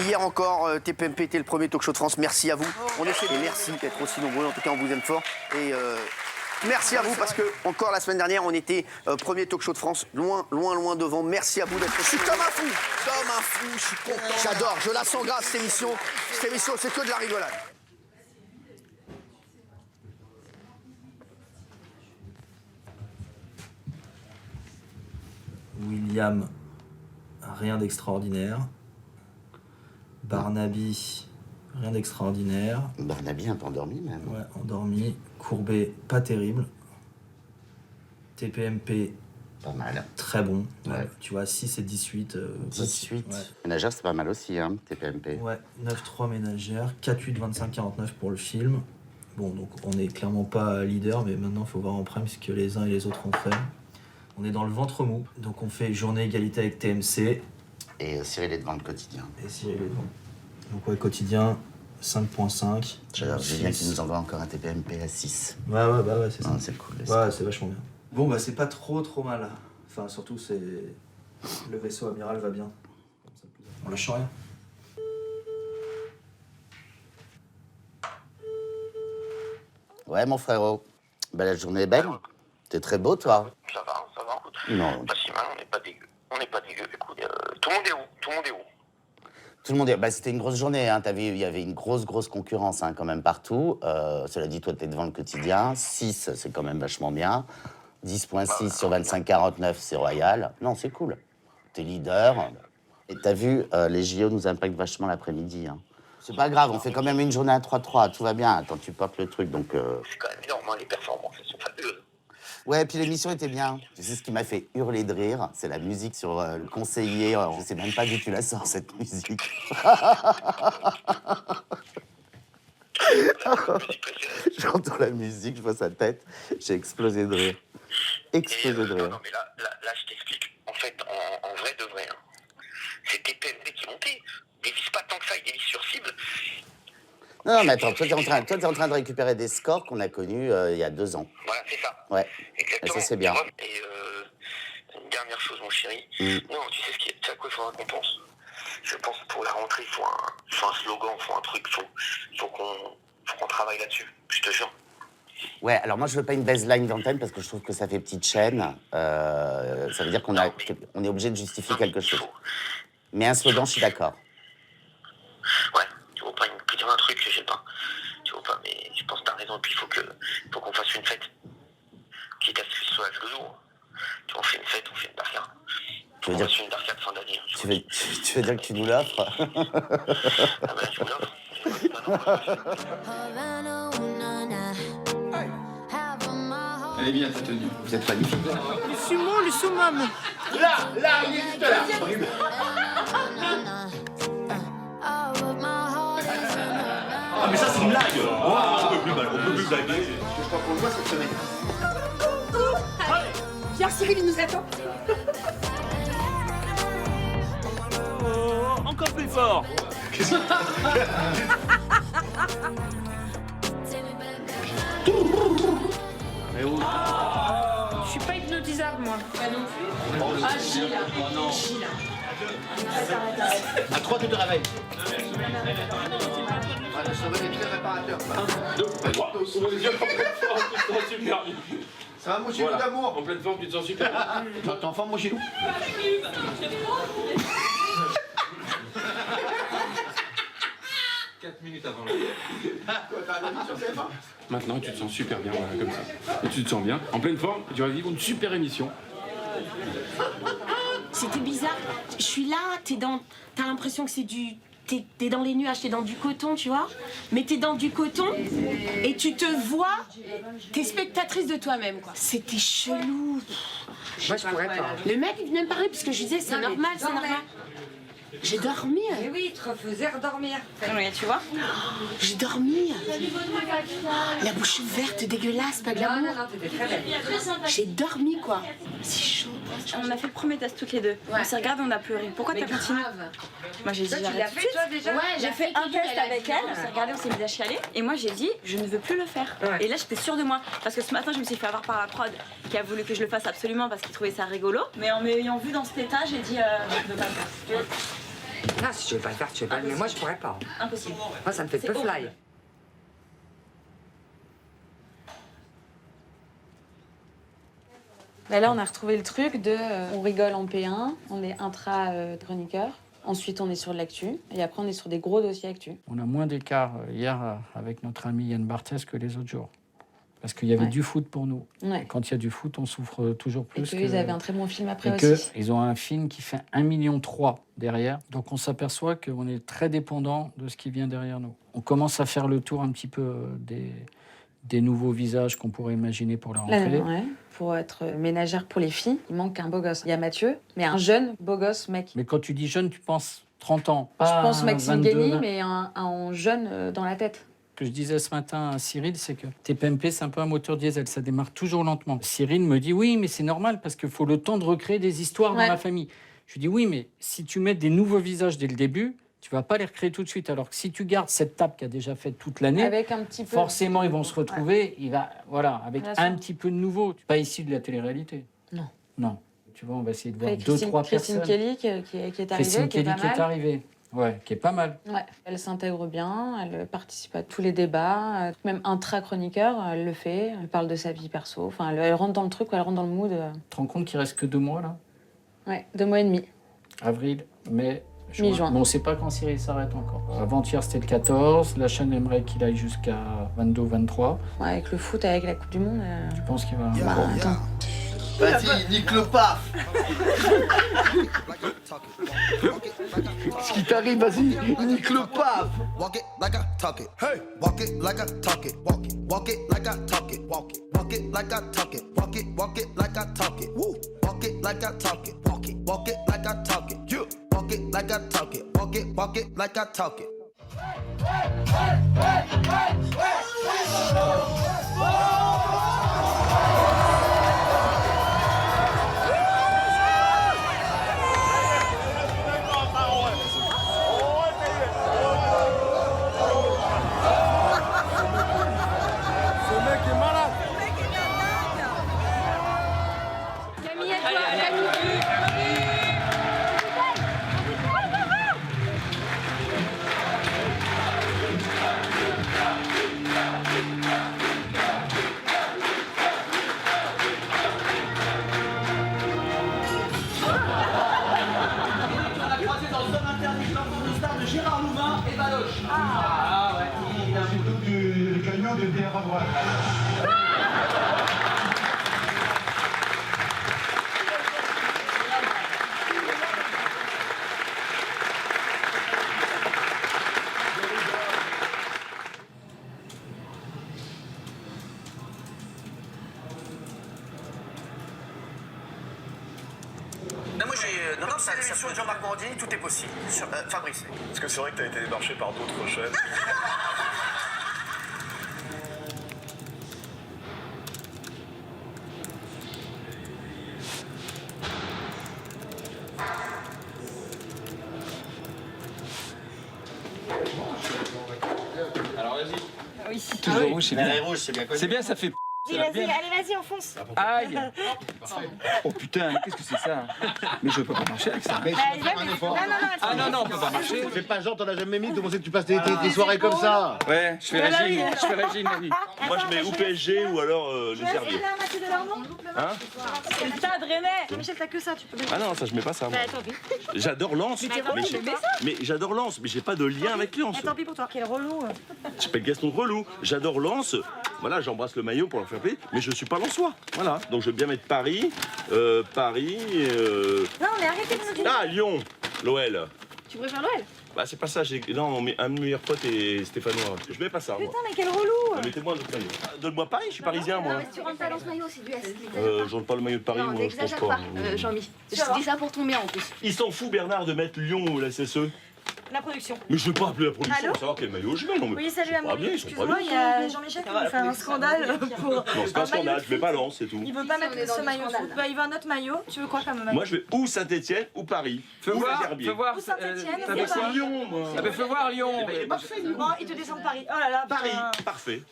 Hier encore, TPMP était le premier talk show de France. Merci à vous. On essaie et merci d'être aussi nombreux. En tout cas, on vous aime fort. Et merci à vous parce que encore la semaine dernière, on était premier talk show de France, loin devant. Merci à vous d'être. Je suis comme un fou, je suis content. J'adore, je la sens grave cette émission. Cette émission, c'est que de la rigolade. William, rien d'extraordinaire. Barnaby, rien d'extraordinaire. Barnaby un peu endormi même. Ouais, endormi. Courbet, pas terrible. TPMP, pas mal. Très bon. Ouais. Tu vois, 6 et 18. 18. Ouais. Ménagère, c'est pas mal aussi, hein, TPMP. Ouais, 9-3 ménagère, 4-8, 25-49 pour le film. Bon, donc on n'est clairement pas leader, mais maintenant il faut voir en prime ce que les uns et les autres ont fait. On est dans le ventre mou, donc on fait journée égalité avec TMC. Et Cyril est devant le quotidien. Et Cyril est devant. Donc ouais, quotidien, 5.5. J'adore Julien qui nous envoie encore un TPMP à 6. Ouais, c'est ça. C'est cool. Ouais, c'est vachement bien. Bon, bah c'est pas trop mal. Enfin, surtout, c'est... Le vaisseau amiral va bien. On lâche rien. Ouais, mon frérot. Bah, la journée est belle. T'es très beau, toi. Ça va. Non. Pas si mal, on n'est pas dégueu. Écoute, tout le monde est où Tout le monde est... Bah, c'était une grosse journée, hein. T'as vu, il y avait une grosse concurrence, hein, quand même, partout. Cela dit, toi, t'es devant le quotidien. 6, c'est quand même vachement bien. 10.6 sur 25-49, c'est royal. Non, c'est cool. T'es leader. Et t'as vu, les JO nous impactent vachement l'après-midi, hein. C'est pas grave, on fait quand même une journée à 3-3, tout va bien. Attends, tu portes le truc, donc... C'est quand même énorme, hein, les performances, elles sont fabuleuses. Ouais, puis l'émission était bien. Tu sais ce qui m'a fait hurler de rire, c'est la musique sur le conseiller. Je sais même pas d'où tu la sors, cette musique. J'entends la musique, je vois sa tête, j'ai explosé de rire. Non, mais là, je t'explique. En fait, en vrai de vrai, hein, c'est TPMP qui montait. Il dévisse pas tant que ça, il dévisse sur cible. Non, mais attends, toi, t'es en train de récupérer des scores qu'on a connus il y a 2 ans. Voilà, c'est ça. Ouais. Exactement. Et ça, c'est bien. Et une dernière chose, mon chéri. Non, tu sais à quoi il faudra qu'on pense? Je pense que pour la rentrée, il faut un slogan, il faut un truc, faut qu'on travaille là-dessus. Je te jure. Ouais, alors moi, je veux pas une baseline d'antenne parce que je trouve que ça fait petite chaîne. Ça veut dire qu'on est obligé de justifier quelque chose. Mais un slogan, je suis d'accord. Ouais, tu vois pas dire un truc, je sais pas. Tu vois pas, mais je pense que t'as raison. Et puis il faut qu'on fasse une fête. Quitte à ce que ce soit le jour. Tu vois, on fait une fête, on fait une Daria. Tu veux dire une Daria de fin d'année. Tu veux dire que tu nous l'offres? Ah ben, je vous l'offre. Elle est bien ta tenue. Vous êtes magnifique. Le sumo, le summum. Là, il est juste là. Ah mais ça c'est une blague. On peut plus blaguer. Je crois qu'on le voit cette semaine. Pierre Cyril, il nous attend. Encore plus fort. Je suis pas hypnotisable, moi. Pas non plus. Ah, Gilles. Gilles. À 3, tu te réveilles. Ça va être très réparateur. Ça va, mon Gilou d'amour? En pleine forme, tu te sens super. T'es en forme, mon Gilou? 4 minutes avant le... Maintenant, tu te sens super bien, voilà, comme ça. Et tu te sens bien, en pleine forme, tu vas vivre une super émission. C'était bizarre. Je suis là, t'as l'impression que c'est du... T'es dans les nuages, t'es dans du coton, tu vois. Mais t'es dans du coton et tu te vois, t'es spectatrice de toi-même, quoi. C'était chelou. Moi, je pourrais pas. Le mec, il venait me parler parce que je disais, c'est normal, c'est normal. J'ai dormi. Mais oui, il te refaisait redormir. Oui, tu vois. J'ai dormi. La bouche ouverte, dégueulasse, pas glamour. Non, t'étais très belle. J'ai dormi, quoi. C'est chaud. On a fait le premier test toutes les deux. On s'est regardé, on a pleuré. Pourquoi t'as continué? Moi j'ai dit Toi, tu j'arrête l'as tout de fait, suite. toi, déjà? Ouais, j'ai La fait fake un it, test elle a avec dit elle, non, on s'est regardé, on s'est mis à chialer. Et moi j'ai dit je ne veux plus le faire. Ouais. Et là j'étais sûre de moi. Parce que ce matin je me suis fait avoir par la prod qui a voulu que je le fasse absolument parce qu'il trouvait ça rigolo. Mais en m'ayant vu dans cet état, j'ai dit je ne veux pas le faire. Non, si tu veux pas le faire, tu veux pas. Mais moi, je pourrais pas. Impossible. Moi, ça me fait peu fly. Bah là on a retrouvé le truc de on rigole en P1, on est intra-chroniqueur. Ensuite, on est sur de l'actu. Et après, on est sur des gros dossiers actu. On a moins d'écart hier avec notre ami Yann Barthès que les autres jours. Parce qu'il y avait Ouais. du foot pour nous. Ouais. Et quand il y a du foot, on souffre toujours Et plus. qu'ils avaient un très bon film après et aussi. qu'ils ont un film qui fait 1,3 million derrière. Donc on s'aperçoit qu'on est très dépendant de ce qui vient derrière nous. On commence à faire le tour un petit peu des nouveaux visages qu'on pourrait imaginer pour la rentrée. Ouais. Pour être ménagère pour les filles, il manque un beau gosse. Il y a Mathieu, mais un jeune beau gosse mec. Mais quand tu dis jeune, tu penses 30 ans. Je pas pense Maxime 22, Guény, 20. mais un jeune dans la tête. Ce que je disais ce matin à Cyril, c'est que TPMP, c'est un peu un moteur diesel, ça démarre toujours lentement. Cyril me dit oui, mais c'est normal parce qu'il faut le temps de recréer des histoires dans Ouais. la famille. Je lui dis oui, mais si tu mets des nouveaux visages dès le début, tu vas pas les recréer tout de suite. Alors que si tu gardes cette table qui a déjà fait toute l'année, Avec un petit peu. forcément ils vont se retrouver. Il va, voilà, avec Bien un sûr. petit peu de nouveau. Pas issu de la télé-réalité. Non. Non. Tu vois, on va essayer de voir Après, deux, trois Christine personnes. Kelly qui est arrivée, Christine qui est Kelly pas qui est mal. arrivée. Ouais, qui est pas mal. Ouais. Elle s'intègre bien, elle participe à tous les débats, même intra-chroniqueur, elle le fait, elle parle de sa vie perso, enfin elle rentre dans le truc, elle rentre dans le mood. Tu te rends compte qu'il reste que 2 mois là? Ouais, 2 mois et demi. Avril, mai, Mi-juin. Mais on ne sait pas quand Cyril s'arrête encore. Avant-hier, c'était le 14. La chaîne aimerait qu'il aille jusqu'à 22 23. Ouais, avec le foot, avec la Coupe du Monde. Tu penses qu'il va... Bah, attends. Vas-y, nique le paf. Ce qui t'arrive, vas-y, nique le paf. Walk it like I talk it. Hey, walk it like I talk it. Walk it like I talk it. Walk it like I talk it. Walk it like I talk it. Woo. Walk it like I talk it. Walk it like I talk it. You walk it like I talk it. Walk it like I talk it. Ce mec est malade. Camille, à toi, Camille. On a croisé dans le zone interdit l'enfant de star de Gérard Louvain et Baloche. Ah ouais, il a du caillou de Pierre Ravois. Non, moi j'ai. Non, c'est l'émission de Jean-Marc Morandini, tout est possible. Sur, Fabrice. Parce que c'est vrai que t'as été démarché par d'autres chaînes. Alors vas-y. Oui. Toujours rouge, c'est bien. Elle est rouge, c'est bien connu. C'est bien, ça fait. Vas-y, allez, vas-y, enfonce. Aïe. Oh putain, mais qu'est-ce que c'est ça? Mais je peux pas marcher avec ça. Bah, il va, mais- non, Ah non, non, on peut pas marcher. Fais pas genre, t'en as jamais mis, tout le monde sait que tu passes des soirées comme ça. Ouais, je fais régime, je fais régime, mamie. Moi je mets ou PSG ou alors les herbiers. Mathieu Delormeau. Hein? Putain, Drenet. Michel, t'as que ça, tu peux. Ah non, ça je mets pas ça. Moi. Bah, tant pis. J'adore Lens, Mais t'es relou, j'ai- mais mets ça. mais j'adore Lens, mais j'ai pas de lien avec Lens. Tant pis pour toi, quel relou. Je m'appelle Gaston Relou, j'adore Lens. Voilà, j'embrasse le maillot pour leur faire plaisir, mais je suis pas lensois. Voilà, donc je veux bien mettre Paris, Paris. Non, mais arrêtez de nous dire. Ah, Lyon, l'OL. Tu préfères l'OL? Bah c'est pas ça, non, un de mes meilleurs potes est stéphanois. Je mets pas ça, moi. Putain, mais quel relou. Ah, mettez-moi un autre maillot. Ah, donne-moi Paris, je suis parisien, moi. Tu rentres pas dans ce maillot, c'est du S. Je rentre pas le maillot de Paris, Non, moi, je pense n'exagère pas. pas, Jean-Mi. Je dis ça pour ton bien en plus. Il s'en fout, Bernard, de mettre Lyon ou la SSE. La production. Mais je vais pas appeler la production Allô pour savoir quel maillot je mets. Non, mais Oui, salut ils sont pas Amaury. bien, ils sont pas Excuse-moi, bien. il y a Jean-Michel qui nous fait un scandale pour. Non, c'est pas un scandale, je mets pas Lens, c'est tout. Il veut pas mettre ce maillot de foot. Bah, il veut un autre maillot. Tu veux quoi comme maillot? Moi, je vais ou Saint-Etienne ou Paris. Fais Ou voir, Verbier. fais voir. Ou Saint-Etienne, t'as ou fait Paris. Lyon, moi. Ah ben fais voir Lyon. Eh ben, il est parfait, Lyon. Bon, il te descend de Paris. Oh là là. Paris, putain. parfait.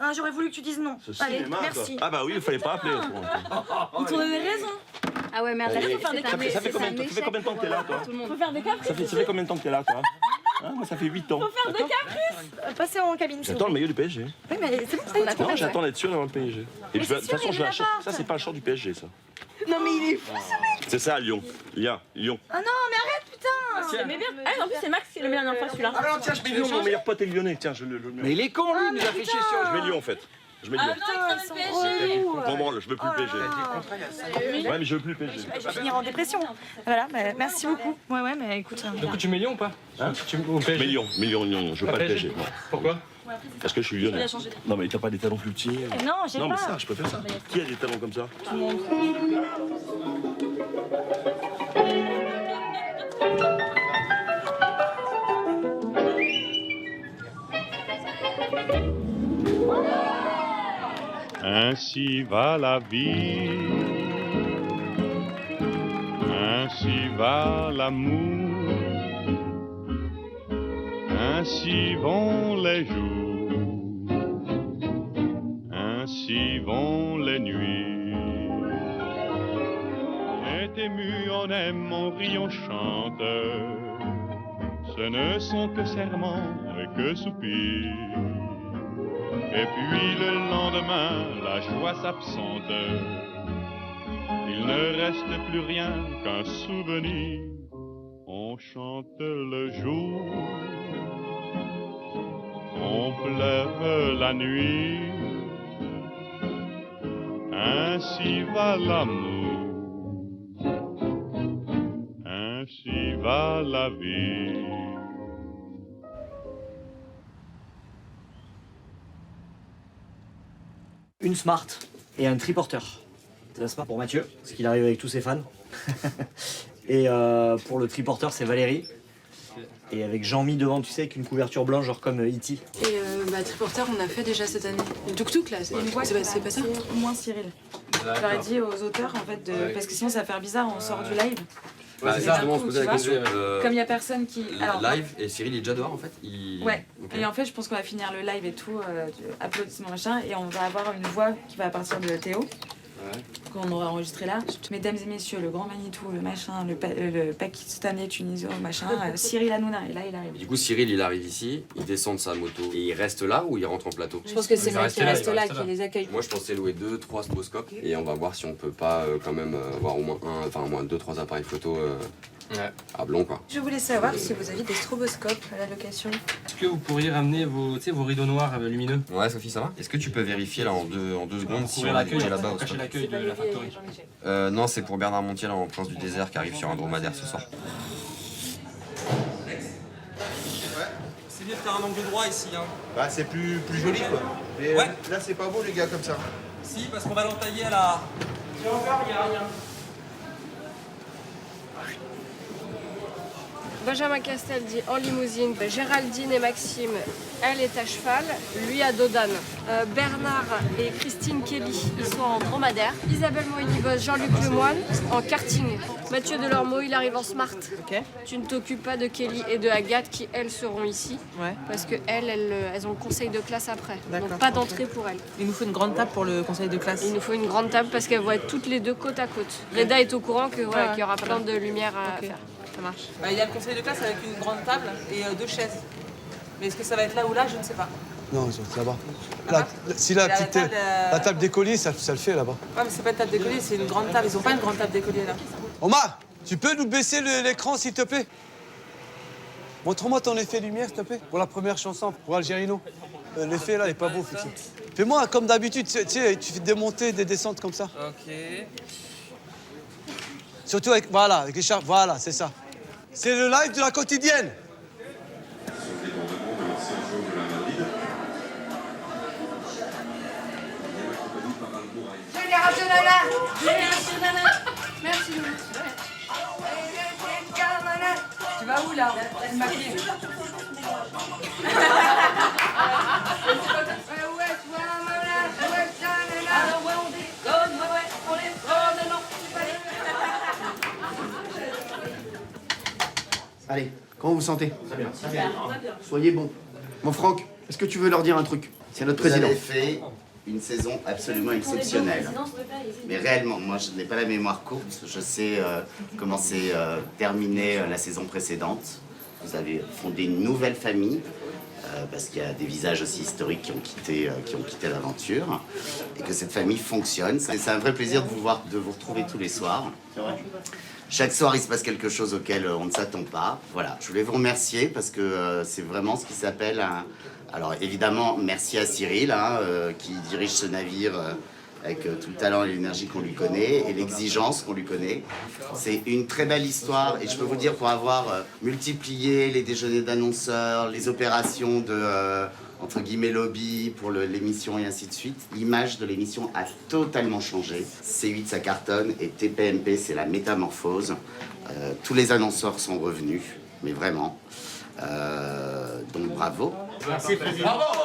Ah, j'aurais voulu que tu dises non. Ce Allez, cinéma, merci. quoi. Ah bah oui, il fallait pas appeler. Ils t'ont donné raison. Ah ouais, merde, Ça fait- c'est un ça fait c'est combien un de temps- ça fait combien de temps que t'es là, toi? Faut faire des caprices. Ça fait combien de temps que t'es là, toi? Hein, moi, ça fait 8 ans. Faut faire des caprices. Passez en cabine. s'il vous J'attends le plaît. maillot du PSG. Oui, mais c'est bon, ça y est, tu Non, peux j'attends d'être sûr d'avoir le PSG. Et Mais de c'est toute sûr, façon, il je est l'achète. là-bas. Ça, c'est pas le short du PSG, ça. Non, mais il est fou ce mec. C'est ça, Lyon. Lyon. Ah non, mais arrête, putain. Mais bien. Ah, en plus, c'est Max qui l'a mis la dernière fois celui-là. Ah non, tiens, je mets Lyon, mon meilleur pote est lyonnais. Tiens, je le mets. Mais il est con, lui, il nous a fait chier sur. Je mets Lyon, en fait. Je mets Lyon. Ils sont relous. M'en branle, je veux plus le PSG. Ouais, mais je veux plus le PSG. Je vais finir en dépression. Voilà, mais merci beaucoup. Ouais, mais écoute. Du coup, tu mets Lyon ou pas? Hein? Mais Lyon, je veux pas le PSG. Non. Pourquoi? Parce que je suis lyonnais. Non, mais t'as pas des talons plus petits? Non, j'ai pas. Non, mais ça, je peux faire ça. Qui a des talons comme ça? Tout le monde. Ainsi va la vie, ainsi va l'amour, ainsi vont les jours, ainsi vont les nuits. On est ému, on aime, on rit, on chante, ce ne sont que serments et que soupirs. Et puis le lendemain, la joie s'absente. Il ne reste plus rien qu'un souvenir. On chante le jour, on pleure la nuit. Ainsi va l'amour, ainsi va la vie. Une Smart et un triporteur. C'est la Smart pour Mathieu, parce qu'il arrive avec tous ses fans. Et pour le triporteur, c'est Valérie. Et avec Jean-Mi devant, tu sais, avec une couverture blanche, genre comme E.T. Et triporteur, on a fait déjà cette année. Le tuk-tuk là, c'est pas ça? Au moins Cyril. Je leur ai dit aux auteurs, en fait, parce que sinon ça va faire bizarre, on sort du live. Bah, c'est ça, justement, on se posait la question. Comme il n'y a personne qui. Alors, live, et Cyril est déjà dehors en fait. Ouais, Okay. et en fait, je pense qu'on va finir le live et tout, applaudissements machin, et on va avoir une voix qui va partir de Théo, qu'on aura enregistré là. Mesdames et messieurs, le grand Manitou, le machin, le Pakistanais, Tunisien, machin, Cyril Hanouna, et là il arrive. Du coup, Cyril il arrive ici, il descend de sa moto et il reste là ou il rentre en plateau? Je pense que c'est mieux qu'il reste là, qu'il les accueille. Moi je pensais louer 2-3 stroboscopes et on va voir si on peut pas quand même avoir au moins 2-3 appareils photo à Blon quoi. Je voulais savoir si vous aviez des stroboscopes à la location. Est-ce que vous pourriez ramener vos rideaux noirs lumineux? Ouais Sophie, ça va? Est-ce que tu peux vérifier là en deux secondes si on est là-bas? Cacher l'accueil de la factory. Non, c'est pour Bernard Montiel en Prince du Désert qui arrive sur un dromadaire ce soir. C'est mieux de faire un angle droit ici. Hein. Bah, c'est plus joli quoi. Mais ouais. Là, c'est pas beau les gars comme ça. Si, parce qu'on va l'entailler à la. Et encore, il n'y a rien. Benjamin Castel dit en limousine, Géraldine et Maxime, elle est à cheval, lui à dodane. Bernard et Christine Kelly, ils sont en dromadaire. Isabelle Moïnibos, Jean-Luc Lemoine en karting. Mathieu Delormeau, il arrive en smart. Okay. Tu ne t'occupes pas de Kelly et de Agathe qui, elles, seront ici. Ouais. Parce qu'elles ont le conseil de classe après. Donc pas d'entrée pour elles. Il nous faut une grande table pour le conseil de classe. Il nous faut une grande table parce qu'elles vont être toutes les deux côte à côte. Reda est au courant qu'il y aura plein de lumière à faire. Ça marche. Il y a le conseil de classe avec une grande table et 2 chaises. Mais est-ce que ça va être là ou là, je ne sais pas. Non, ça va. Si la table d'écolier, ça le fait là-bas. Ouais, mais c'est pas une table d'écolier, c'est une grande table. Ils ont pas une grande table d'écolier là. Omar, tu peux nous baisser l'écran s'il te plaît? Montre-moi ton effet lumière s'il te plaît. Pour la première chanson, pour Algérino. L'effet là, il est pas beau. Fais-moi comme d'habitude, tu sais, tu fais des montées, des descentes comme ça. Ok. Surtout avec, avec les charpes, voilà, c'est ça. C'est le live de la quotidienne. Génération Nana! Génération Nana! Merci. Tu vas où là? Tu m'appelles. Allez, comment vous vous sentez? Très bien. Soyez bon. Mon Franck, est-ce que tu veux leur dire un truc? C'est notre président. Vous avez fait une saison absolument exceptionnelle. Mais réellement, moi je n'ai pas la mémoire courte. Je sais comment s'est terminée la saison précédente. Vous avez fondé une nouvelle famille. Parce qu'il y a des visages aussi historiques qui ont quitté l'aventure. Et que cette famille fonctionne. C'est un vrai plaisir de vous retrouver tous les soirs. Chaque soir, il se passe quelque chose auquel on ne s'attend pas. Voilà, je voulais vous remercier parce que c'est vraiment ce qui s'appelle Alors évidemment, merci à Cyril, qui dirige ce navire avec tout le talent et l'énergie qu'on lui connaît, et l'exigence qu'on lui connaît. C'est une très belle histoire, et je peux vous dire, pour avoir multiplié les déjeuners d'annonceurs, les opérations de, entre guillemets, lobby pour l'émission et ainsi de suite, l'image de l'émission a totalement changé. C8, ça cartonne, et TPMP, c'est la métamorphose. Tous les annonceurs sont revenus, mais vraiment. Donc bravo. Merci, président. Bravo.